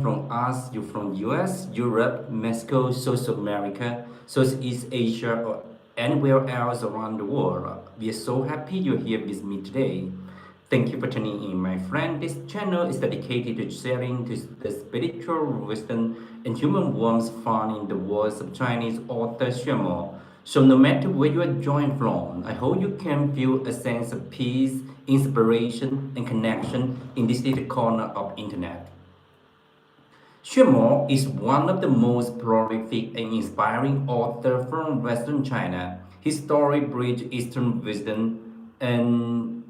from us, you from US, Europe, Mexico, South America, Southeast Asia, or anywhere else around the world. We are so happy you're here with me today. Thank you for tuning in, my friend. This channel is dedicated to sharing the spiritual wisdom and human warmth found in the words of Chinese author Xuemo. So no matter where you are joined from, I hope you can feel a sense of peace, inspiration, and connection in this little corner of internet. Xuemo is one of the most prolific and inspiring authors from Western China. His story bridges Eastern wisdom and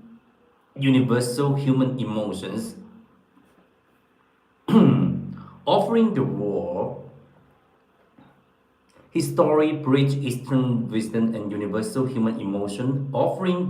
universal human emotions, offering the world. His story bridges Eastern wisdom and universal human emotion, offering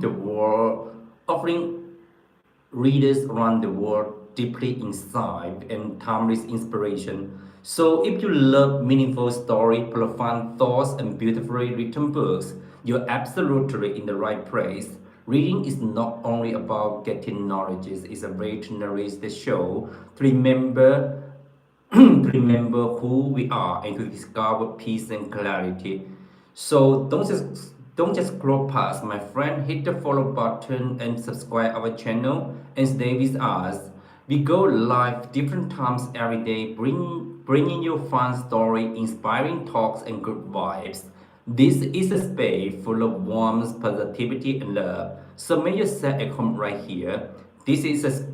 readers around the world deeply insight and timeless inspiration. So if you love meaningful story, profound thoughts, and beautifully written books, you're absolutely in the right place. Reading is not only about getting knowledge, it's a way to nourish the soul, to remember to remember who we are and to discover peace and clarity. So don't just scroll past, my friend. Hit the follow button and subscribe our channel and stay with us. We go live different times every day, bringing you fun story, inspiring talks, and good vibes. This is a space full of warmth, positivity, and love. So may you set at home right here. This is a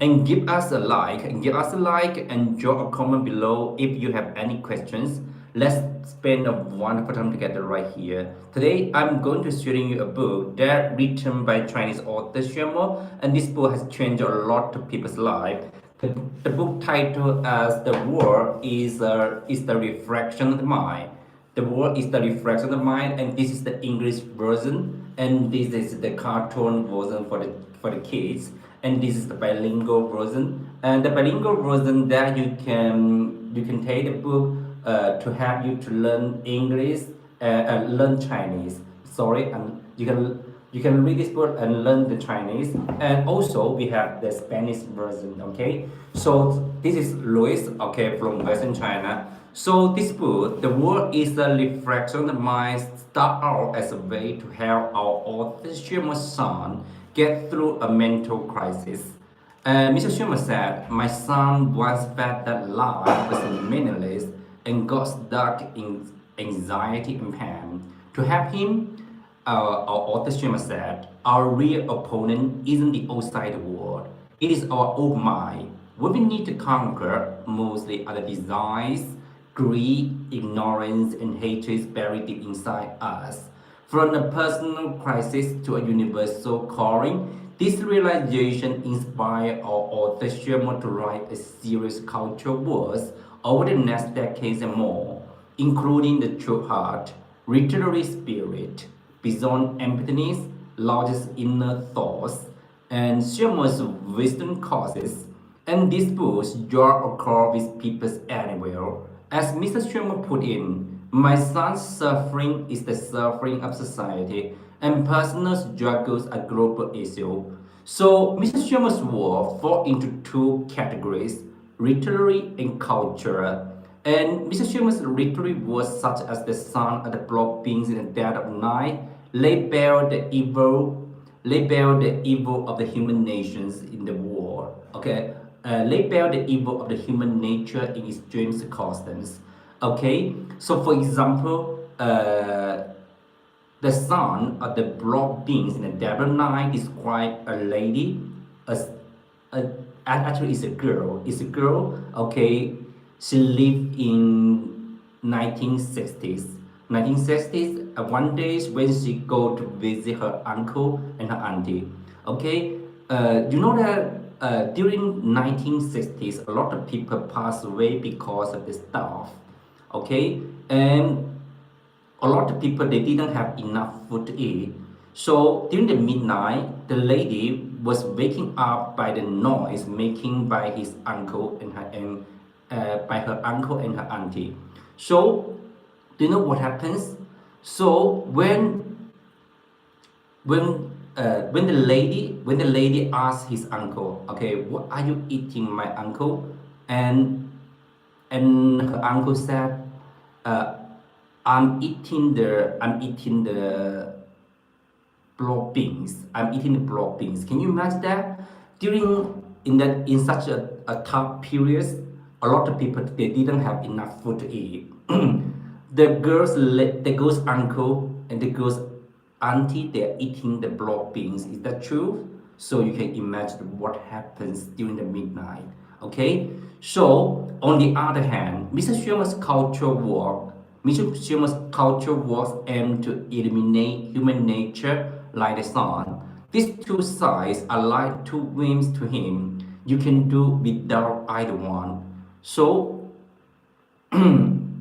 and give us a like and drop a comment below if you have any questions. Let's spend a wonderful time together right here. Today I'm going to sharing you a book that written by Chinese author Xuemo, and this book has changed a lot of people's life. The book title as The World is the Reflection of the Mind. The world is the reflection of the mind, and this is the English version, and this is the cartoon version for the kids, and this is the bilingual version. And the bilingual version that you can take the book to help you to learn English, learn Chinese. Sorry, and you can read this book and learn the Chinese. And also we have the Spanish version. Okay, so this is Luis, okay, from Western China. So this book, The World is a Reflection of the Mind, start out as a way to help our author Xuemo's son get through a mental crisis. Mr. Xuemo said, "My son once felt that life was meaningless and got stuck in anxiety and pain. To help him, our author Xuemo said, our real opponent isn't the outside world, it is our own mind. What we need to conquer mostly are the desires, greed, ignorance, and hatred buried deep inside us. From a personal crisis to a universal calling, this realization inspired our author Xuemo to write a series of cultural works over the next decades and more, including The True Heart, Literary Spirit, Beyond Emptiness, Largest Inner Thoughts, and Xuemo's Wisdom Courses. And these books draw across with people anywhere. As Mr. Xuemo put in, my son's suffering is the suffering of society, and personal struggles are global issue. So Mr. Xuemo's work fall into two categories, literary and cultural. And Mr. Xuemo's literary works such as The Son of the Block Beings in the Dead of Night label the evil of the human nations in the world. Okay, label the evil of the human nature in extreme circumstances. Okay, so for example, the son of the block beings in the devil night describe a lady as actually it's a girl. It's a girl. Okay, she lived in 1960s. 1960s. One day when she go to visit her uncle and her auntie. Okay, you know that during 1960s, a lot of people passed away because of the stuff. Okay, and a lot of people they didn't have enough food to eat. So during the midnight, the lady was waking up by the noise making by his uncle and by her uncle and her auntie. So do you know what happens? So when when the lady asked his uncle, okay, what are you eating, my uncle? And her uncle said, uh, I'm eating the block beans. I'm eating the block beans. Can you imagine that? In such a tough period, a lot of people they didn't have enough food to eat. The girl's uncle and the girl's auntie, they're eating the block beans. Is that true? So you can imagine what happens during the midnight. Okay. So on the other hand, Mr. Xuemo's culture works aim to eliminate human nature like the sun. These two sides are like two wings to him. You can do without either one. So Mr.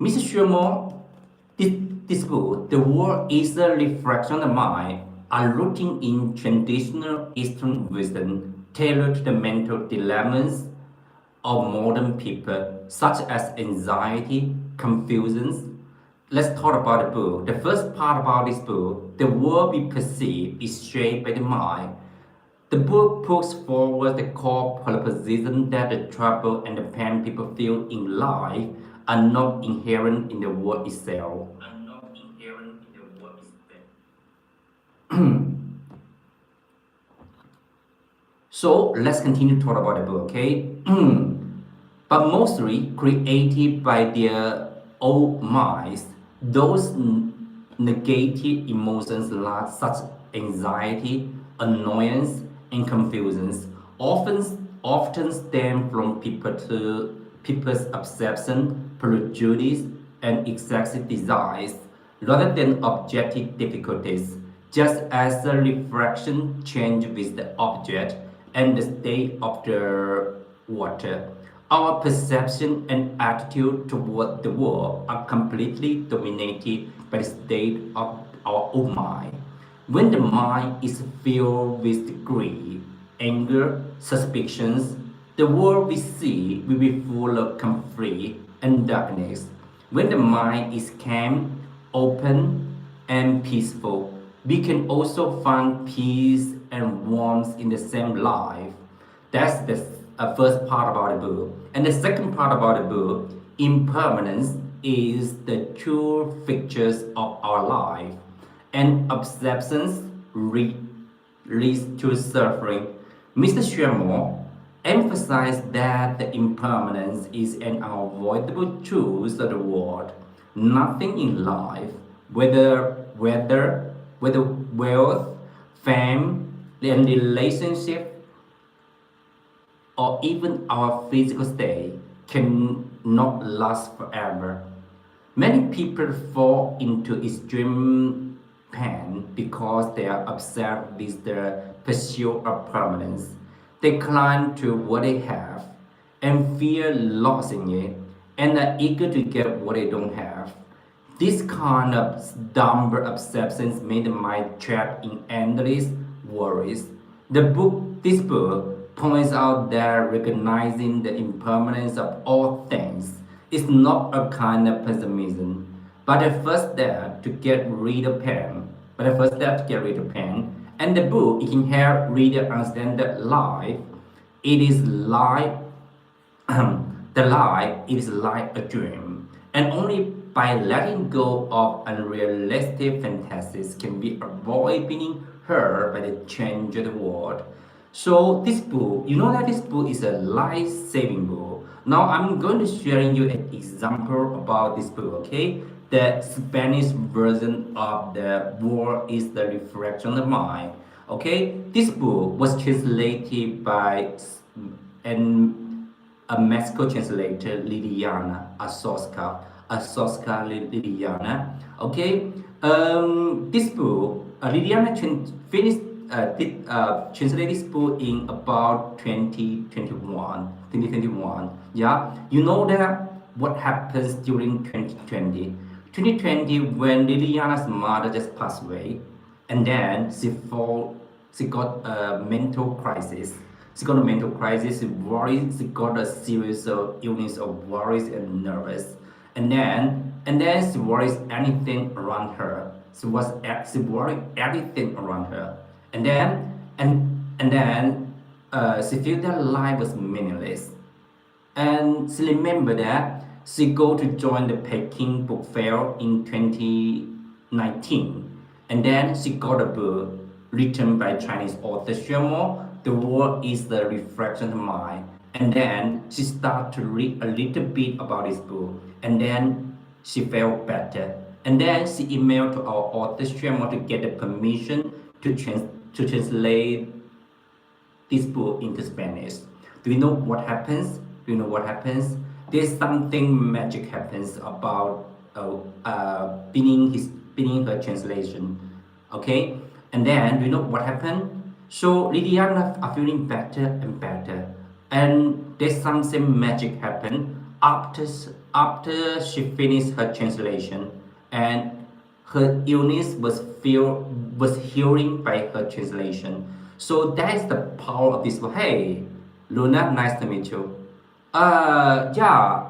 Xuemo, this, this book, The World is a Reflection of the Mind, are rooted in traditional Eastern wisdom tailored to the mental dilemmas of modern people, such as anxiety, confusion. Let's talk about the book. The first part about this book, the world we perceive is shaped by the mind. The book puts forward the core proposition that the trouble and the pain people feel in life are not inherent in the world itself. So let's continue to talk about the book, okay? But mostly created by their own minds, those negative emotions like such anxiety, annoyance, and confusions often stem from people's obsession, prejudice, and excessive desires rather than objective difficulties. Just as the refraction changes with the object and the state of the water, our perception and attitude toward the world are completely dominated by the state of our own mind. When the mind is filled with greed, anger, suspicions, the world we see will be full of conflict and darkness. When the mind is calm, open, and peaceful, we can also find peace and warmth in the same life. That's the first part about the book. And the second part about the book, impermanence, is the true features of our life. And obsessions leads to suffering. Mr. Xuemo emphasized that the impermanence is an unavoidable truth of the world. Nothing in life, whether wealth, fame, and relationship, or even our physical state, cannot last forever. Many people fall into extreme pain because they are obsessed with the pursuit of permanence. They cling to what they have and fear losing it and are eager to get what they don't have. This kind of dumb obsessions made the mind trapped in endless worries. This book points out that recognizing the impermanence of all things is not a kind of pessimism, but the first step to get rid of pain. And the book it can help reader understand that life, it is like the life is like a dream, and only by letting go of unrealistic fantasies can we avoid being hurt by the change of the world. So this book, you know that this book is a life-saving book. Now I'm going to sharing you an example about this book, okay? The Spanish version of the World is the Reflection of Mind. Okay, this book was translated by an a Mexico translator, Liliana Asoska Liliana. Okay, this book, Liliana finished translated this book in about 2021. Yeah, you know that what happens during 2020. 2020 when Liliana's mother just passed away, and then she got a mental crisis. She got a mental crisis, she got a series of illness of worries and nervous. And then she worries anything around her. She worried everything around her, and then she felt that life was meaningless. And she remembered that she go to join the Peking Book Fair in 2019, and then she got a book written by Chinese author Xuemo. The world is the reflection of mind. And then she started to read a little bit about this book, and then she felt better. And then she emailed to our author Xuemo to get the permission to translate this book into Spanish. Do you know what happens? Do you know what happens? There's something magic happens about beginning her translation. Okay, and then do you know what happened? So Lydiana are feeling better and better, and there's something magic happen after she finished her translation, and her illness was healing by her translation. So that is the power of this book. Hey, Luna, nice to meet you. Yeah,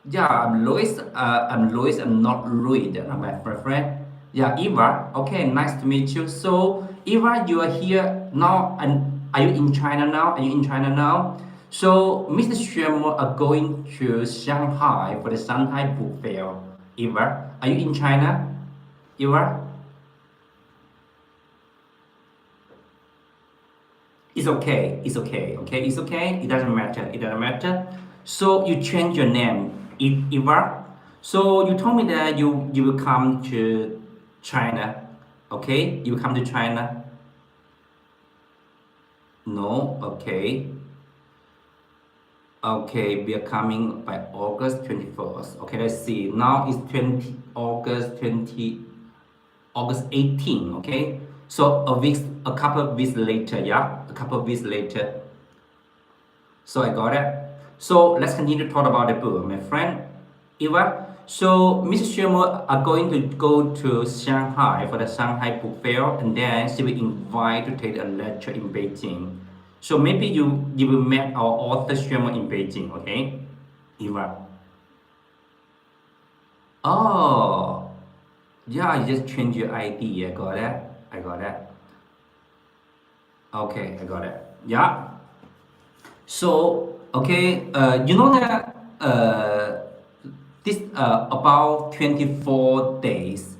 yeah, I'm Louis. I'm Louis. I'm not Louis, my friend. Yeah, Eva. Okay, nice to meet you. So, Eva, you are here now, and are you in China now? Are you in China now? So, Mr. Xuemo are going to Shanghai for the Shanghai Book Fair. Eva, are you in China? Eva? It's okay. It's okay. Okay, it's okay. It doesn't matter. It doesn't matter. So you change your name, Eva. So you told me that you will come to China. Okay, you will come to China. No. Okay. Okay, we are coming by August 21st. Okay, let's see. Now it's 20 August 20 August 18. Okay, so a couple of weeks later. Yeah, a couple of weeks later. So I got it. So let's continue to talk about the book, my friend Eva. So Mrs. Xuemo are going to go to Shanghai for the Shanghai Book Fair, and then she will invite to take a lecture in Beijing. So maybe you will meet our author Xuemo in Beijing, okay, Eva? Oh, yeah, you just change your ID. I got it. I got it. Okay, I got it. Yeah. So, okay, you know that this about 24 days.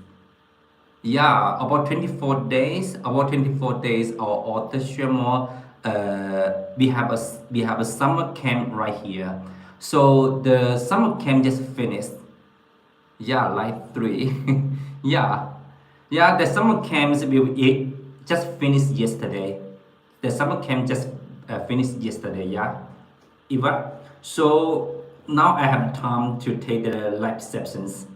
Yeah, about 24 days, our author Xuemo, we have a summer camp right here. So the summer camp just finished. Yeah, like three. Yeah, yeah. The summer camps it just finished yesterday. The summer camp just finished yesterday. Yeah, Eva. So now I have time to take the live sessions.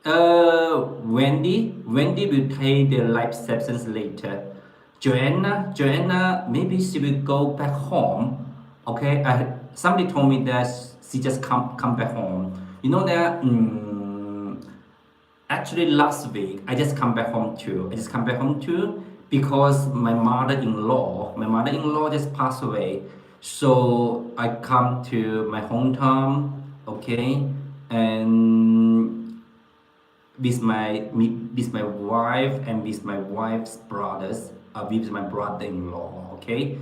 Wendy will take the live sessions later. Joanna, maybe she will go back home. Okay, somebody told me that she just come back home. You know that. Actually, last week I just come back home too. I just come back home too because my mother-in-law just passed away. So I come to my hometown, okay, and with my wife and with my wife's brothers, with my brother-in-law, okay.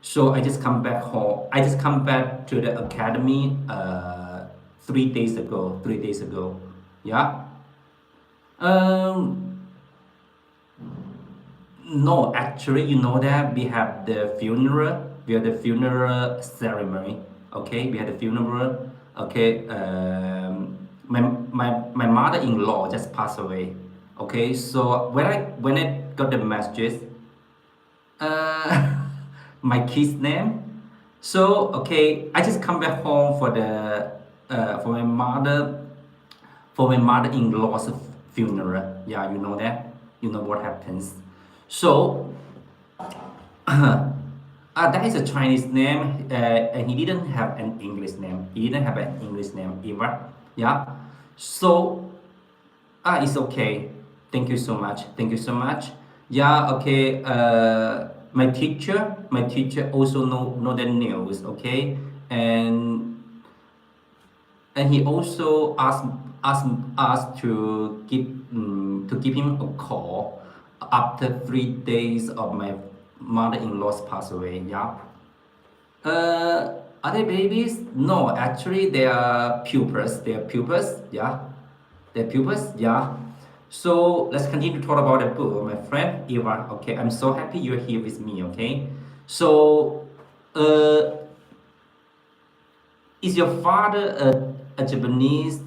So I just come back home. I just come back to the academy 3 days ago. 3 days ago, yeah. Um, no, actually, you know that we have the funeral. We have the funeral ceremony. Okay, we had the funeral. Okay, my mother-in-law just passed away. Okay, so when I got the messages, uh, my kid's name. So okay, I just come back home for the for my mother-in-law's funeral. Yeah, you know that. You know what happens. So that is a Chinese name, and he didn't have an English name. He didn't have an English name either. Yeah. So it's okay. Thank you so much. Thank you so much. Yeah. Okay. My teacher also know the news. Okay, and and he also asked us to give him a call after 3 days of my mother-in-law's passed away. Yeah. Are they babies? No, actually they are pupils. They are pupils. Yeah. They're pupils. Yeah. So let's continue to talk about the book, my friend Eva. Okay, I'm so happy you're here with me. Okay. So, uh, is your father a Japanese?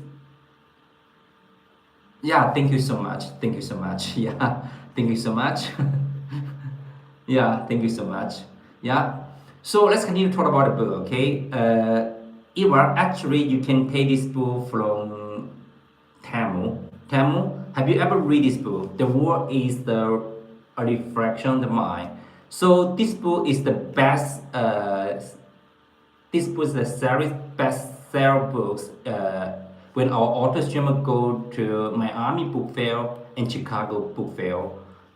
Yeah, thank you so much. Thank you so much. Yeah, thank you so much. Yeah, thank you so much. Yeah. So let's continue to talk about the book, okay? Eva, actually, you can take this book from Tamil. Tamil, have you ever read this book? The word is a reflection of the mind. So this book is the best. This was the series bestseller books when our author Xuemo go to Miami Book Fair and Chicago Book Fair.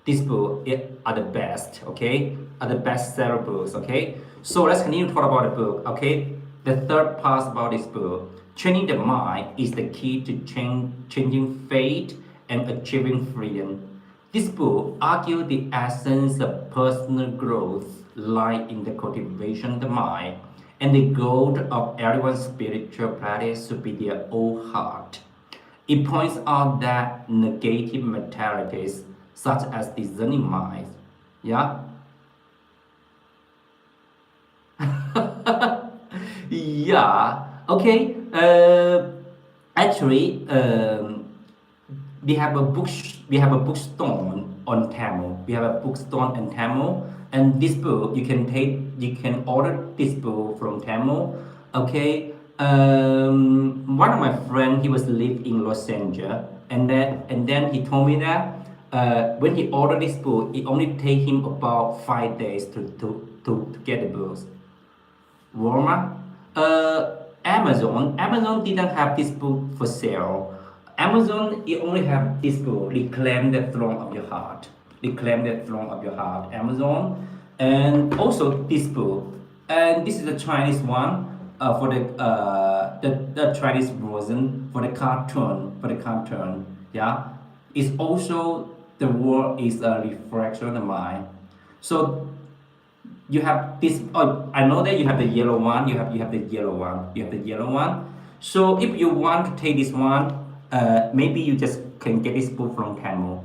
These books are the best, okay? Are the bestseller books, okay? So let's continue to talk about the book, okay? The third part about this book, training the mind is the key to changing fate and achieving freedom. This book argues the essence of personal growth lies in the cultivation of the mind, and the goal of everyone's spiritual practice should be their own heart. It points out that negative mentalities, such as discerning minds, yeah, yeah, okay. Actually, we have a bookstore on Tamil. We have a bookstore in Tamil, and this book you can order this book from Tamil. Okay. One of my friend he was live in Los Angeles, and then he told me that when he ordered this book, it only take him about 5 days to get the books. Walmart. Amazon didn't have this book for sale. Amazon it only have this book, Reclaim the Throne of Your Heart. Reclaim the Throne of Your Heart. Amazon, and also this book. And this is the Chinese one for the Chinese version for the cartoon Yeah, it's also the world is a reflection of the mind. So you have this. Oh, I know that you have the yellow one. You have the yellow one. You have the yellow one. So if you want to take this one, maybe you just can get this book from Tamil,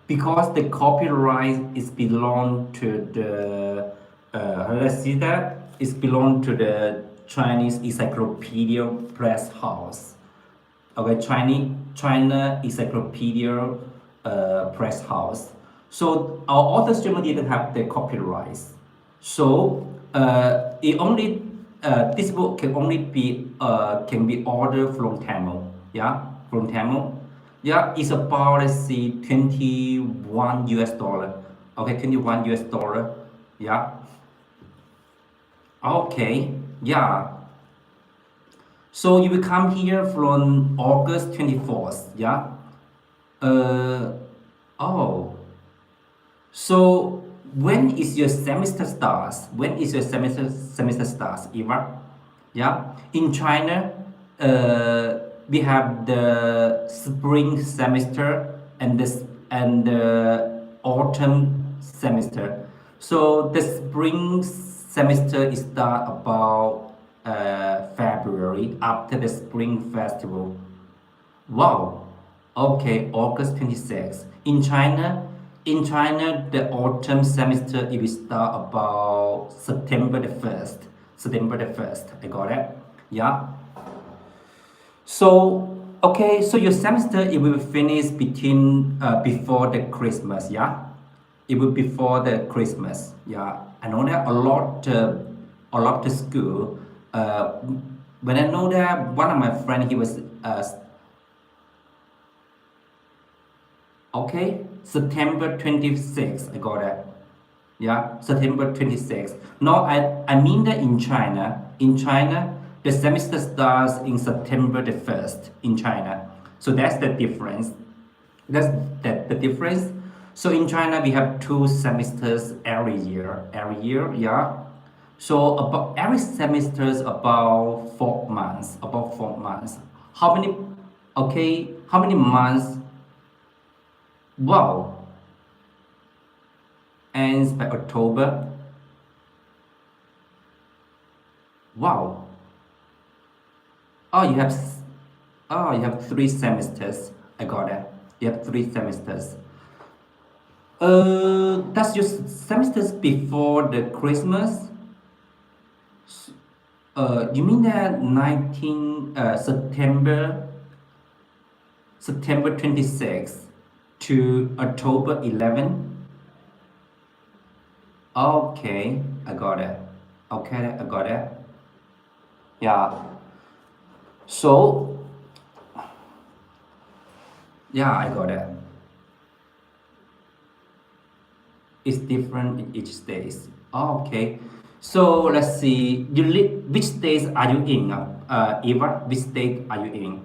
because the copyright is belong to the let's see that it's belong to the Chinese Encyclopedia Press House. Okay, China Encyclopedia Press House. So our author streamer didn't have the copyrights. So it only this book can be ordered from Tamil. Yeah, from Tamil. Yeah, it's about let's see $21. Okay, $21. Yeah. Okay. Yeah. So you will come here from August 24th. Yeah. Uh, oh. So when is your semester starts? When is your semester starts, Eva? Yeah. In China, we have the spring semester and the autumn semester. So the spring semester is start about February after the spring festival. Wow. Okay, August 26th. In China, the autumn semester it will start about September the 1st. September the 1st. I got it. Yeah. So okay, so your semester it will finish between before the Christmas. Yeah. It will before the Christmas. Yeah. I know that a lot of school. Uh, when I know that one of my friend he was okay, September 26th, I got that. Yeah, September 26th. No, I mean that in China, the semester starts in September the 1st in China. So that's the difference. That's the difference. So in China, we have two semesters every year, yeah. So about every semester is about 4 months, about 4 months. How many? Okay, how many months? Wow, ends by October. Wow. Oh, you have. Oh, you have 3 semesters. I got it. You have 3 semesters. That's just semesters before the Christmas. You mean that 19 September 26th to October 11? Okay, I got it. Okay, I got it. Yeah. So, yeah, I got it. It's different in each state. Okay. So let's see. You live. Which states are you in? Eva, which state are you in?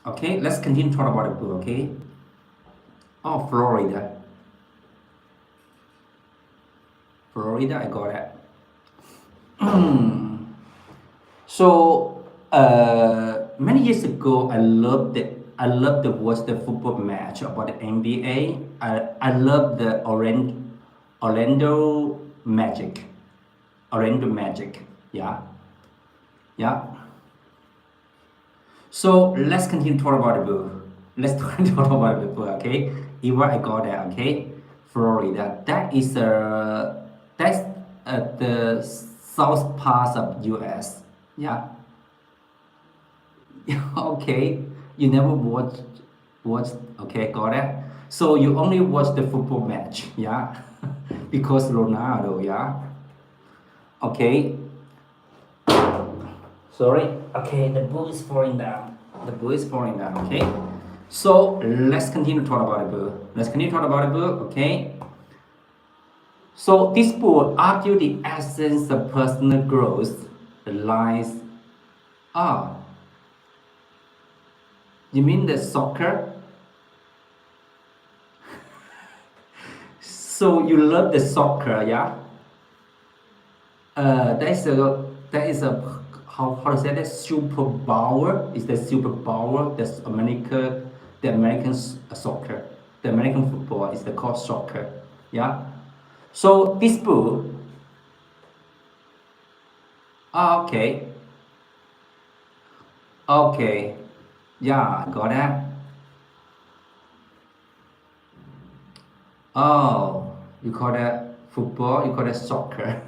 Okay, let's continue to talk about the book. Okay. Oh, Florida. Florida, I got it. So many years ago, I loved to watch the football match about the NBA. I love the Orlando Magic. Orlando Magic. Yeah, yeah. So let's continue to talk about the book. Let's talk about the book. Okay, Eva, I got that. Okay, Florida. That's the south part of U.S. Yeah. Okay, you never watched. Okay, got it. So you only watch the football match, yeah, because Ronaldo, yeah. Okay, sorry. Okay, the book is falling down. The book is falling down. Okay, so let's continue to talk about the book. Let's continue to talk about the book. Okay. So this book argues the essence of personal growth lies. Ah, you mean the soccer? So you love the soccer, yeah? That is a how to say that superpower is the superpower that's the American soccer, the American football is the called soccer, yeah. So this book, okay, okay, yeah, got that. Oh, you call that football, you call that soccer.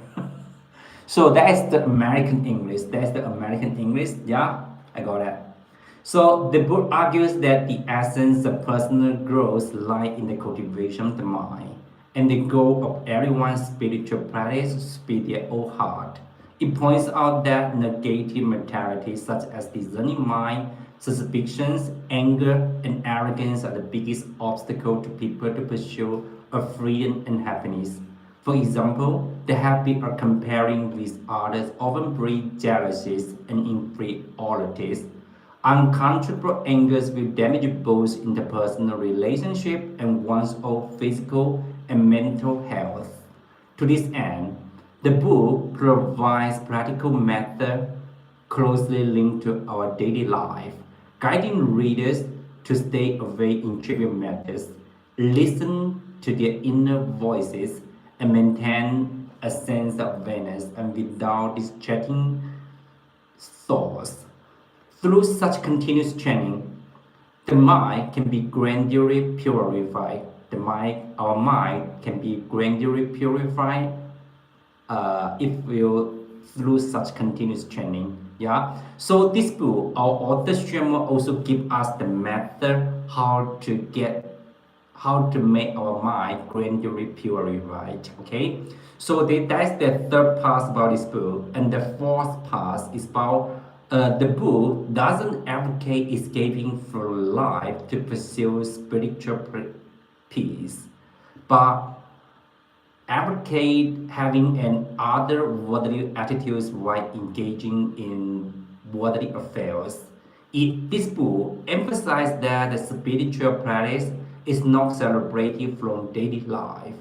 So that is the American English. That's the American English. Yeah, I got that. So the book argues that the essence of personal growth lies in the cultivation of the mind, and the goal of everyone's spiritual practice is to be their own heart. It points out that negative mentality such as discerning mind, suspicions, anger, and arrogance are the biggest obstacle to people to pursue of freedom and happiness. For example, the habit of comparing with others often breeds jealousies and inferiorities. Uncomfortable angers will damage both interpersonal relationship and one's own physical and mental health. To this end, the book provides practical methods closely linked to our daily life, guiding readers to stay away in trivial matters, listen to their inner voices, and maintain a sense of awareness and without distracting thoughts. Through such continuous training, the mind can be gradually purified. Our mind can be gradually purified if we through such continuous training. Yeah. So this book, our author Xuemo also give us the method how to make our mind gradually purified. Okay. So that's the third part about this book, and the fourth part is about the book doesn't advocate escaping from life to pursue spiritual peace, but advocate having an other worldly attitudes while engaging in worldly affairs. This book emphasizes that the spiritual practice is not celebrated from daily life.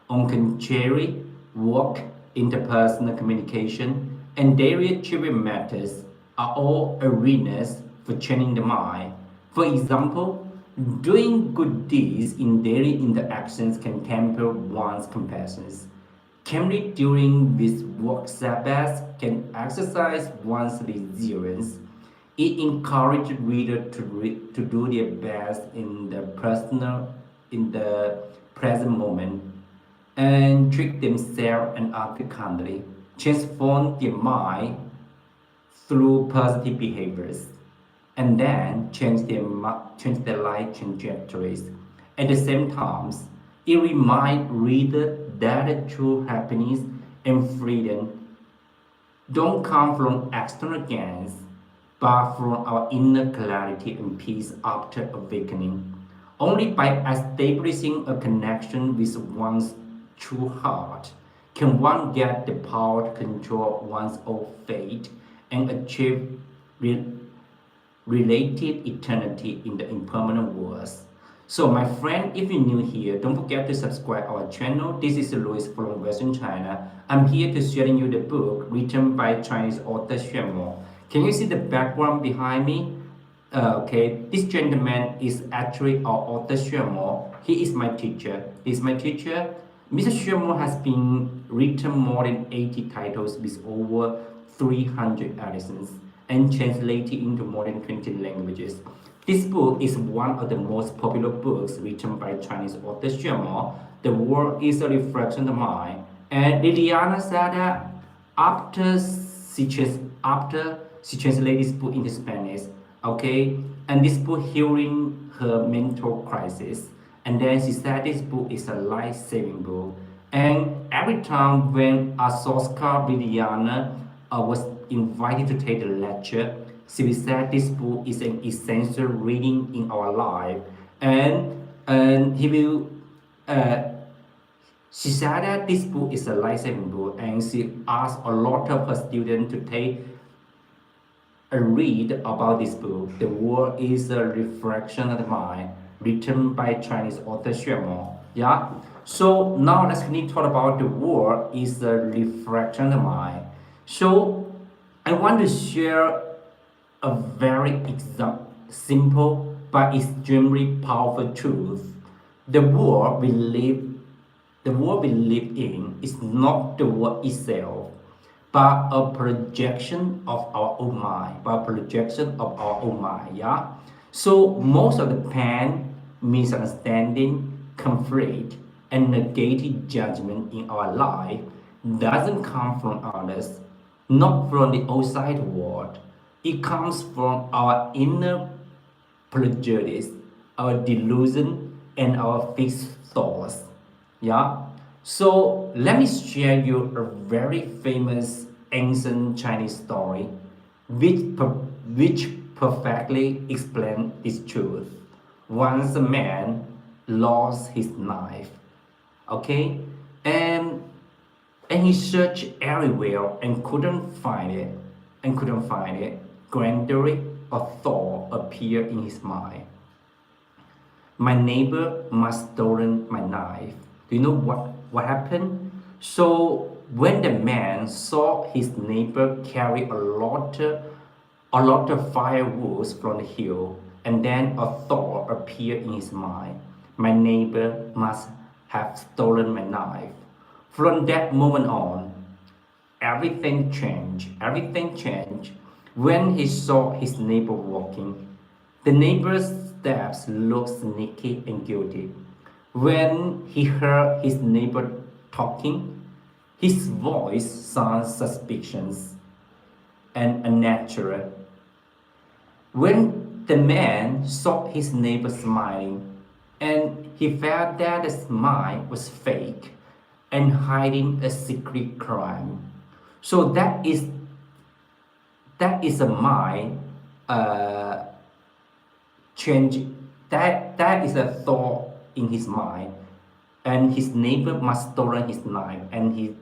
On contrary, work, interpersonal communication, and daily achievement matters are all arenas for training the mind. For example, doing good deeds in daily interactions can temper one's compassions. Camping during this work setbacks can exercise one's resilience. It encourages readers to do their best in the present moment, and treat themselves and others kindly, transform their mind through positive behaviors, and then change their life trajectories. At the same time, it reminds readers that the true happiness and freedom don't come from external gains, but from our inner clarity and peace after awakening. Only by establishing a connection with one's true heart can one get the power to control one's own fate and achieve relative eternity in the impermanent world. So my friend, if you're new here, don't forget to subscribe our channel. This is Louis from Western China. I'm here to sharing you the book written by Chinese author Xuemo. Can you see the background behind me? Okay, this gentleman is actually our author Xuemo. He is my teacher. He's my teacher. Mr. Xuemo has been written more than 80 titles with over 300 editions and translated into more than 20 languages. This book is one of the most popular books written by Chinese author Xuemo. The world is a reflection of the mind. And Liliana said that after she translated this book into Spanish, okay, and this book healing her mental crisis. And then she said this book is a life-saving book. And every time when Asoska Liliana was invited to take the lecture, she said this book is an essential reading in our life, and he will. She said that this book is a life-saving book, and she asked a lot of her students to take a read about this book. The world is a reflection of the mind, written by Chinese author Xuemo. Yeah. So now let's continue to talk about the world is a reflection of the mind. So I want to share a very simple but extremely powerful truth. The world we live, the world we live in is not the world itself, but a projection of our own mind, by a projection of our own mind. Yeah. So most of the pain, misunderstanding, conflict, and negative judgment in our life doesn't come from others, not from the outside world. It comes from our inner prejudice, our delusion, and our fixed thoughts. Yeah. So let me share you a very famous ancient Chinese story, which perfectly explains this truth. Once a man lost his knife, okay, and and he searched everywhere and couldn't find it, Gradually a thought appeared in his mind. My neighbor must stolen my knife. Do you know what happened? So when the man saw his neighbor carry a lot of firewood from the hill, and then a thought appeared in his mind. My neighbor must have stolen my knife. From that moment on, everything changed. Everything changed when he saw his neighbor walking. The neighbor's steps looked sneaky and guilty. When he heard his neighbor talking, his voice sounded suspicious and unnatural. When the man saw his neighbor smiling, and he felt that the smile was fake and hiding a secret crime. So that is a mind change. That is a thought in his mind, and his neighbor must stolen his knife, and he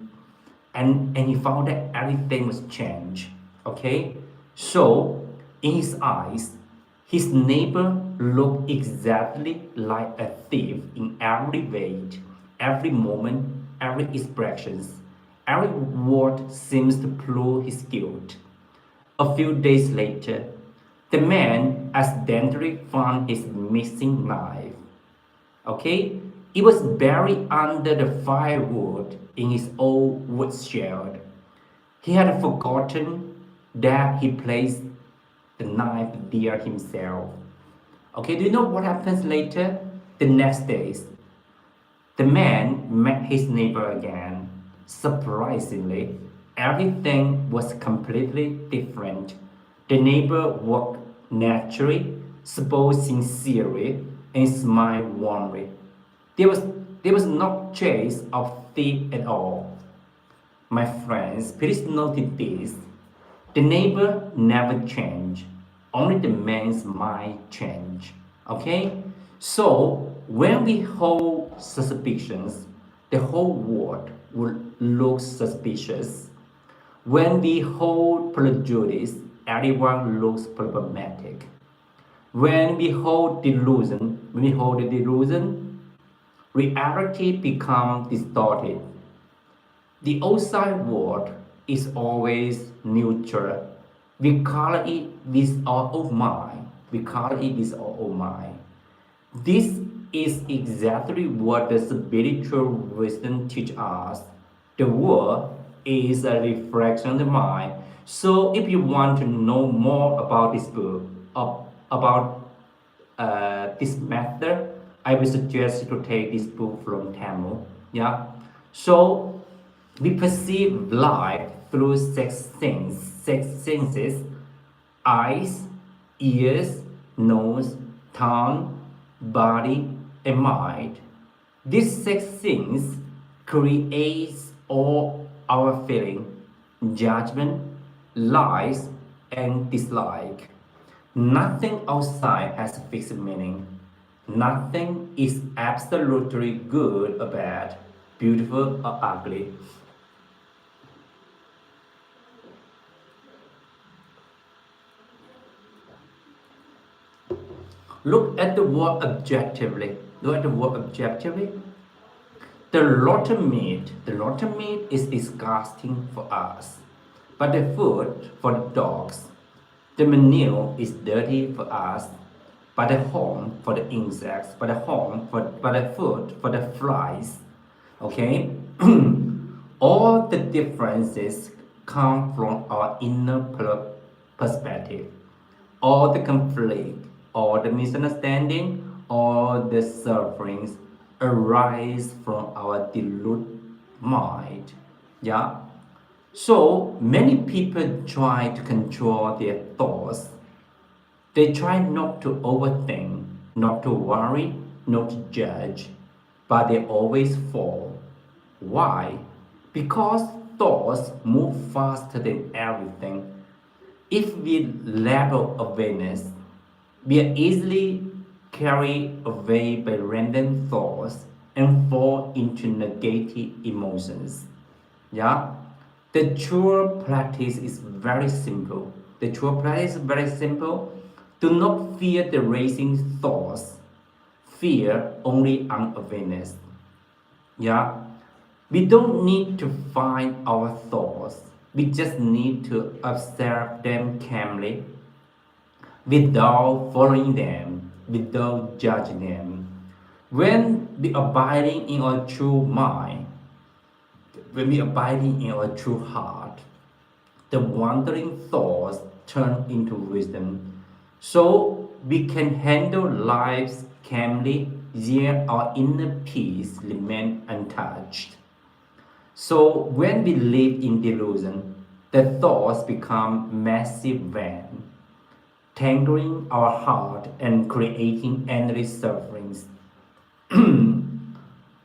found that everything was changed. Okay, so In his eyes, his neighbor looked exactly like a thief in every way, every moment, every expression. Every word seems to prove his guilt. A few days later, the man accidentally found his missing knife. Okay? It was buried under the firewood in his old woodshed. He had forgotten that he placed the knife there himself. Okay, do you know what happens later? The next day, the man met his neighbor again. Surprisingly, everything was completely different. The neighbor walked naturally, spoke sincerely, and smiled warmly. There was, there was no trace of thief at all. My friends, please notice this. The neighbor never changed. Only the man's mind changed. Okay? So when we hold suspicions, the whole world will look suspicious. When we hold prejudice, everyone looks problematic. When we hold the delusion, reality becomes distorted. The outside world is always neutral. We color it with our own mind. We color it with our own mind. This is exactly what the spiritual wisdom teaches us. The world is a reflection of the mind. So if you want to know more about this book, about this method, I will suggest you to take this book from Tamil. Yeah. So we perceive life through six senses: eyes, ears, nose, tongue, body, and mind. These six things creates all our feeling, judgment, likes, and dislike. Nothing outside has a fixed meaning. Nothing is absolutely good or bad, beautiful or ugly. Look at the word objectively. Look at the word objectively. The rotten meat is disgusting for us, but the food for the dogs. The manure is dirty for us, but the home for the insects, but the food for the flies. Okay? All the differences come from our inner perspective. All the conflict, all the misunderstanding, all the sufferings arise from our deluded mind. Yeah. So many people try to control their thoughts. They try not to overthink, not to worry, not to judge, but they always fall. Why? Because thoughts move faster than everything. If we lack awareness, we are easily carried away by random thoughts and fall into negative emotions. Yeah? The true practice is very simple. The true practice is very simple. Do not fear the racing thoughts. Fear only unawareness. Yeah? We don't need to find our thoughts. We just need to observe them calmly without following them, without judging them. When we abiding in our true mind, when we abiding in our true heart, the wandering thoughts turn into wisdom. So we can handle lives calmly, yet our inner peace remain untouched. So when we live in delusion, the thoughts become massive van, tangling our heart and creating endless sufferings.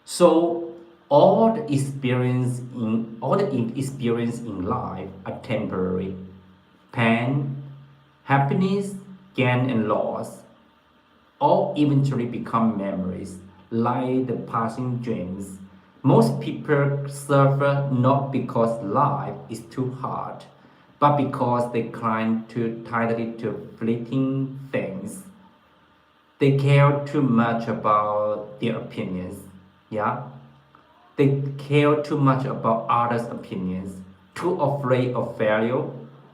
So all the experience in life are temporary. Pain, happiness, gain and loss all eventually become memories, like the passing dreams. Most people suffer not because life is too hard, but because they cling too tightly to fleeting things. They care too much about their opinions. Yeah, they care too much about others' opinions, too afraid of failure,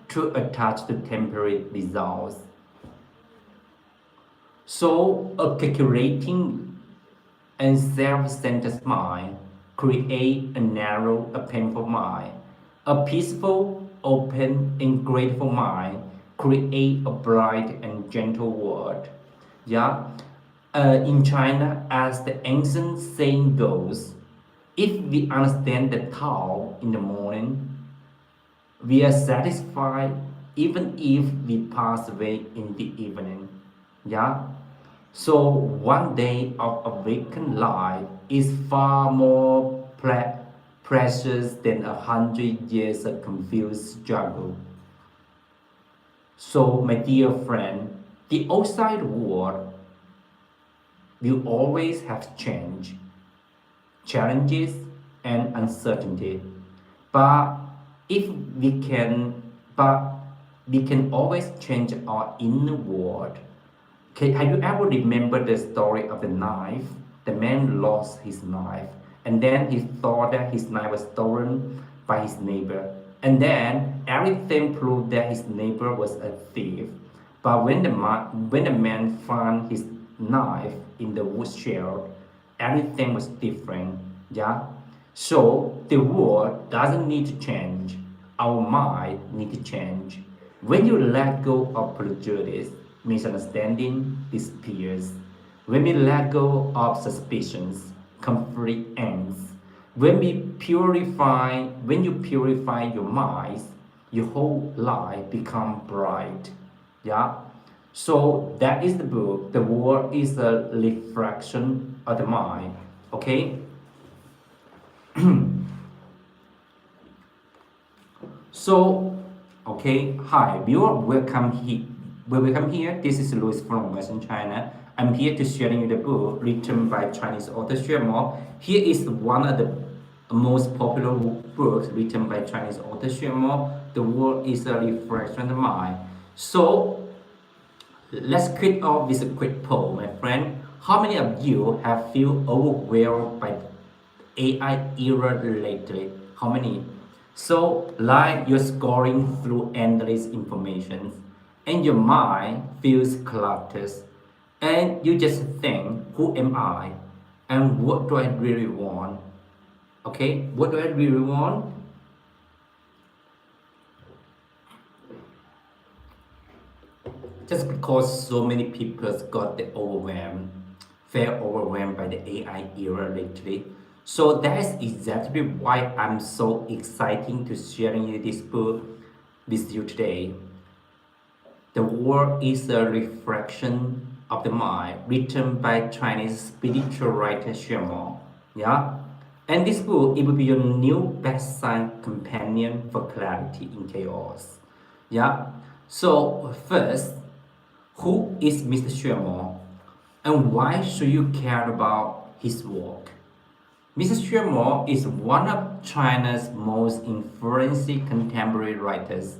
too attached to temporary results. So, a calculating and self-centered mind create a narrow, a painful mind. A peaceful, open, and grateful mind create a bright and gentle world. Yeah. In China, as the ancient saying goes, if we understand the Tao in the morning, we are satisfied even if we pass away in the evening. Yeah. So one day of awakened life is far more precious than 100 years of confused struggle. So, my dear friend, the outside world will always have change, challenges, and uncertainty. But if we can, but we can always change our inner world. Okay, have you ever remembered the story of the knife? The man lost his knife, and then he thought that his knife was stolen by his neighbor. And then everything proved that his neighbor was a thief. But when the man found his knife in the woodshed, everything was different. Yeah. So the world doesn't need to change. Our mind need to change. When you let go of prejudice, misunderstanding disappears. When we let go of suspicions, conflict ends. When you purify your minds, your whole life become bright. Yeah. So that is the book. The world is a reflection of the mind. Okay. So, okay, hi, viewer, welcome here. This is Louis from Western China. I'm here to share you the book written by Chinese author Xuemo. Here is one of the most popular books written by Chinese author Xuemo. The world is a reflection of the mind. So, let's kick off with a quick poll, my friend. How many of you have felt overwhelmed by AI era lately? How many? So, like you're scrolling through endless information, and your mind feels cluttered, and you just think, "Who am I? And what do I really want?" Okay, what do I really want? Just because so many people got the overwhelmed, felt overwhelmed by the AI era lately. So that's exactly why I'm so excited to sharing you this book with you today. The world is a reflection of the mind, written by Chinese spiritual writer Xuemo. Yeah, and this book it will be your new best-selling companion for clarity in chaos. Yeah. So first, who is Mr. Xuemo, and why should you care about his work? Mr. Xuemo is one of China's most influential contemporary writers,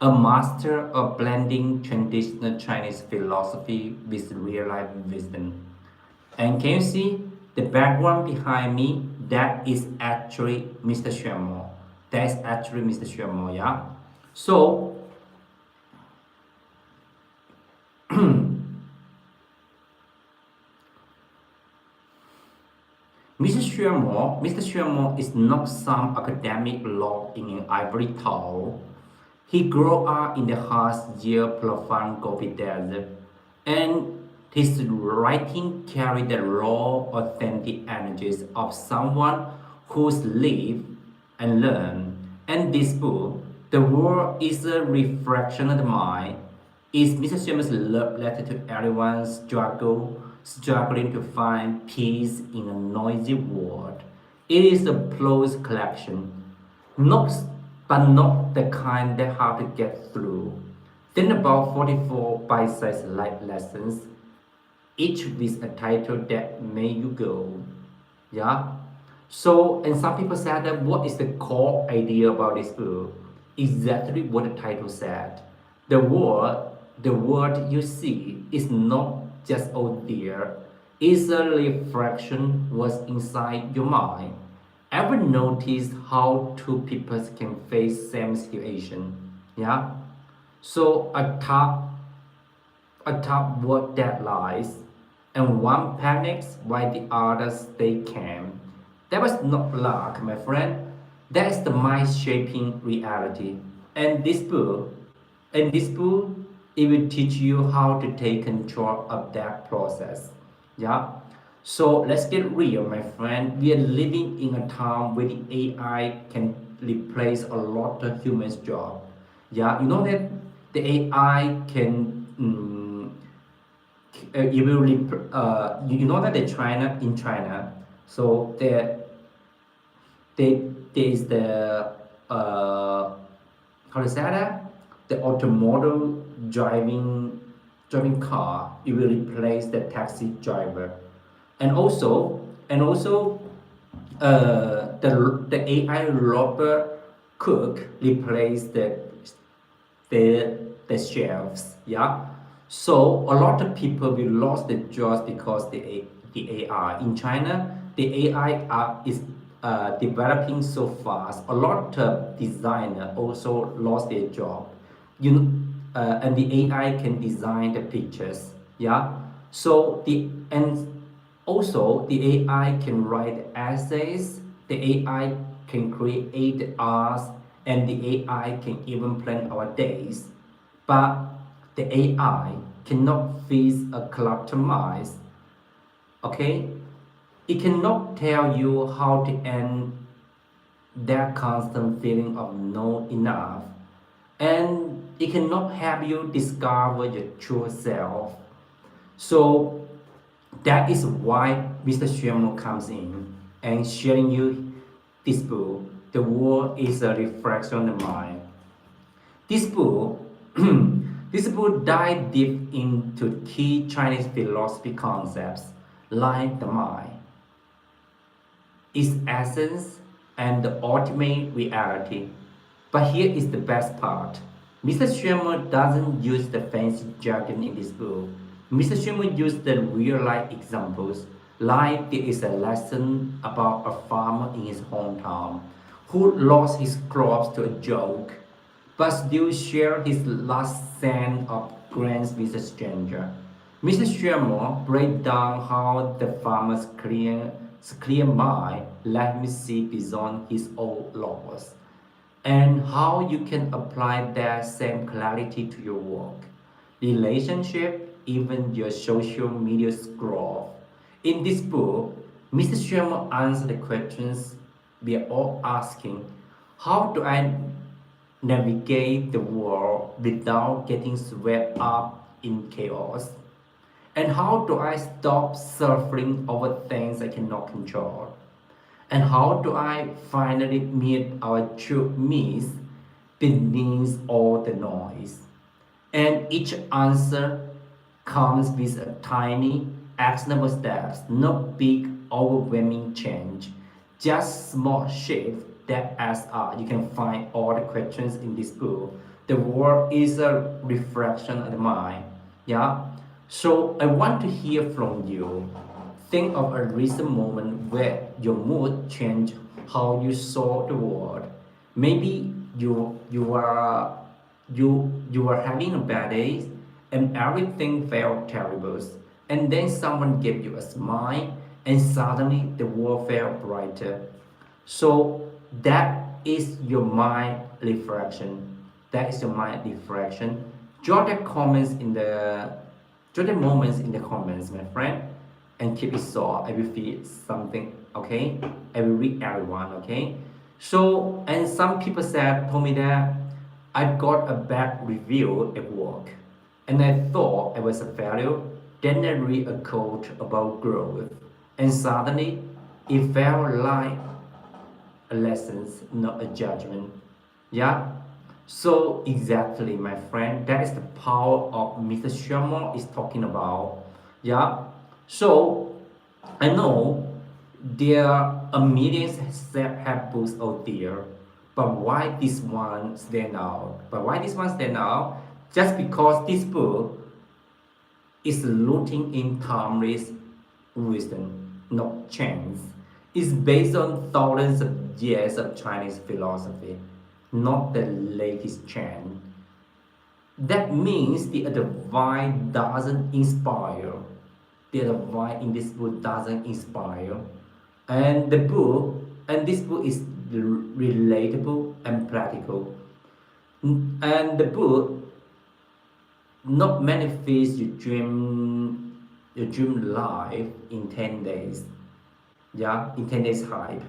a master of blending traditional Chinese philosophy with real-life wisdom. And can you see the background behind me? That is actually Mr. Xuemo. That is actually Mr. Xuemo, yeah? So, Mr. Xuemo is not some academic locked in an ivory tower. He grew up in the harsh yet profound Gobi Desert, and his writing carried the raw, authentic energies of someone who's lived and learned. And this book, The World is a Reflection of the Mind, is Mr. Xuemo's love letter to everyone struggling to find peace in a noisy world. It is a close collection, not, but not the kind that hard to get through. Then about 44 bite-sized life lessons, each with a title that made you go. Yeah. So, and some people said that what is the core idea about this book? Exactly what the title said. The world, the world you see is not just out there. It's a reflection what's inside your mind. Ever notice how two people can face same situation? Yeah. So a top work deadlines, and one panics while the other stay calm. That was not luck, my friend. That is the mind shaping reality. And this book, it will teach you how to take control of that process. Yeah. So let's get real, my friend. We are living in a time where the AI can replace a lot of humans' job. Yeah, you know that the AI can it will you know that in China, so there is the how to say that, the automotive driving car, it will replace the taxi driver. And also the AI robot cook replace the shelves. Yeah. So a lot of people will lose their jobs because the AI in China, the AI is developing so fast. A lot of designer also lost their job. And the AI can design the pictures. Yeah. So the AI can write essays, the AI can create art, and the AI can even plan our days. But the AI cannot fix a cluttered mind. Okay? It cannot tell you how to end that constant feeling of not enough. And it cannot help you discover your true self. So that is why Mr. Xuemo comes in and sharing you this book. The world is a reflection of the mind. This book, this book dives deep into key Chinese philosophy concepts like the mind, its essence, and the ultimate reality. But here is the best part. Mr. Sherman doesn't use the fancy jargon in this book. Mr. Sherman used the real life examples, like there is a lesson about a farmer in his hometown who lost his crops to a joke, but still shared his last cent of grains with a stranger. Mr. Sherman breaks down how the farmer's clear mind let me see beyond his own laws, and how you can apply that same clarity to your work, relationship, even your social media scroll. In this book, Mr. Sherman answers the questions we are all asking. How do I navigate the world without getting swept up in chaos? And how do I stop suffering over things I cannot control? And how do I finally meet our true needs beneath all the noise? And each answer comes with a tiny, actionable steps, not big, overwhelming change, just small shifts that adds up. You can find all the questions in this book. The world is a reflection of the mind. Yeah. So I want to hear from you. Think of a recent moment where your mood changed how you saw the world. Maybe you were having a bad day and everything felt terrible. And then someone gave you a smile and suddenly the world felt brighter. So that is your mind reflection. That is your mind reflection. Jot the comments in the Jot the moments in the comments, my friend, and keep it short. I will feed something, okay? I will read everyone, okay? So, and some people told me that I got a bad review at work, and I thought I was a failure. Then I read a quote about growth, and suddenly it felt like a lesson, not a judgment. Yeah. So exactly, my friend, that is the power of Mr. Sharma is talking about. Yeah. So I know there are millions of have books out there, But why this one stand out? But why this one stand out? Just because this book is rooting in timeless wisdom, not chance. It's based on thousands of years of Chinese philosophy, not the latest trend. That means the advice doesn't inspire. The advice in this book doesn't inspire. And the book, and this book is relatable and practical. And the book not manifest your dream life in 10 days. Yeah, in 10 days hype.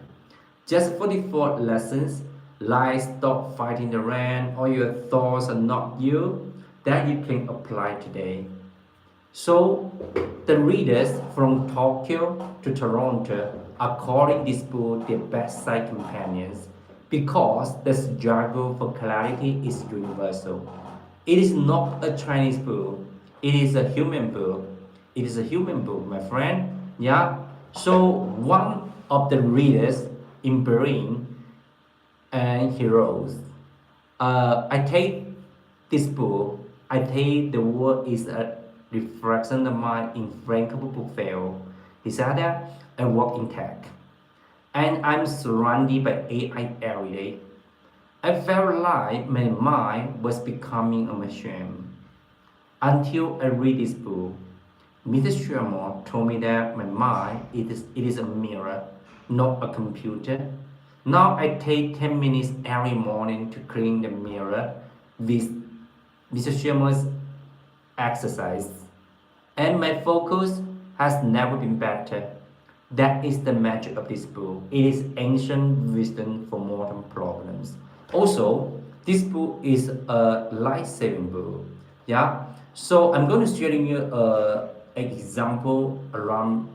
Just 44 lessons, like stop fighting the rain, all your thoughts are not you, that you can apply today. So the readers from Tokyo to Toronto are calling this book their best side companions because the struggle for clarity is universal. It is not a Chinese book, it is a human book. It is a human book, my friend. Yeah. So one of the readers in Berlin and heroes. I take this book, I take the world is a reflection of my infrangible book fail. He said that I work in tech and I'm surrounded by AI every day. I felt like my mind was becoming a machine until I read this book. Mr. Xuemo told me that my mind it is a mirror, not a computer. Now I take 10 minutes every morning to clean the mirror with Mr. Xuemo's exercise. And my focus has never been better. That is the magic of this book. It is ancient wisdom for modern problems. Also, this book is a life-saving book. Yeah. So I'm going to share you an example around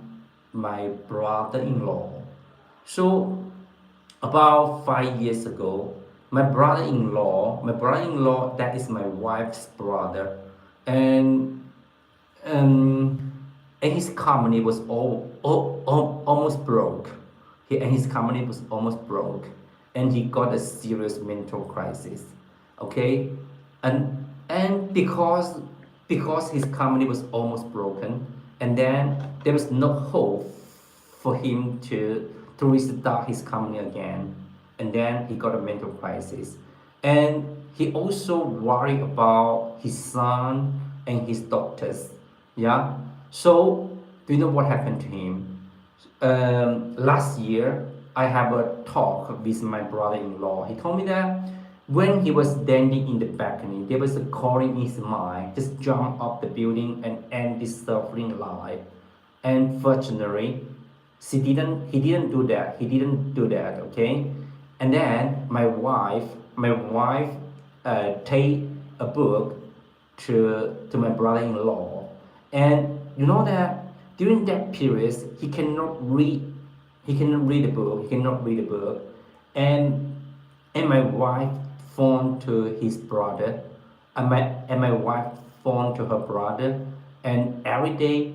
my brother-in-law. So about 5 years ago, my brother-in-law, that is my wife's brother, and um, and his company was almost broke. And his company was almost broke, and he got a serious mental crisis. Okay, and because his company was almost broken, and then there was no hope for him to restart his company again, and then he got a mental crisis, and he also worried about his son and his daughters. Yeah. So do you know what happened to him? Last year, I have a talk with my brother-in-law. He told me that when he was standing in the balcony, there was a calling in his mind, just jump off the building and end this suffering life. And fortunately, he didn't do that. He didn't do that. Okay. And then my wife take a book to my brother-in-law, and you know that during that period he cannot read the book, and my wife phoned to his brother, and my wife phoned to her brother, and every day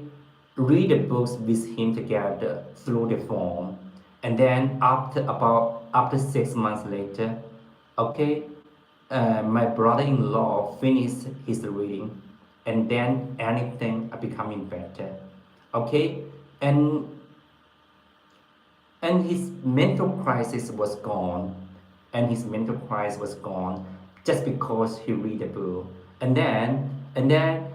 read the books with him together through the phone. And then after 6 months later, okay, my brother-in-law finished his reading, and then anything are becoming better. Okay, and his mental crisis was gone, just because he read the book, and then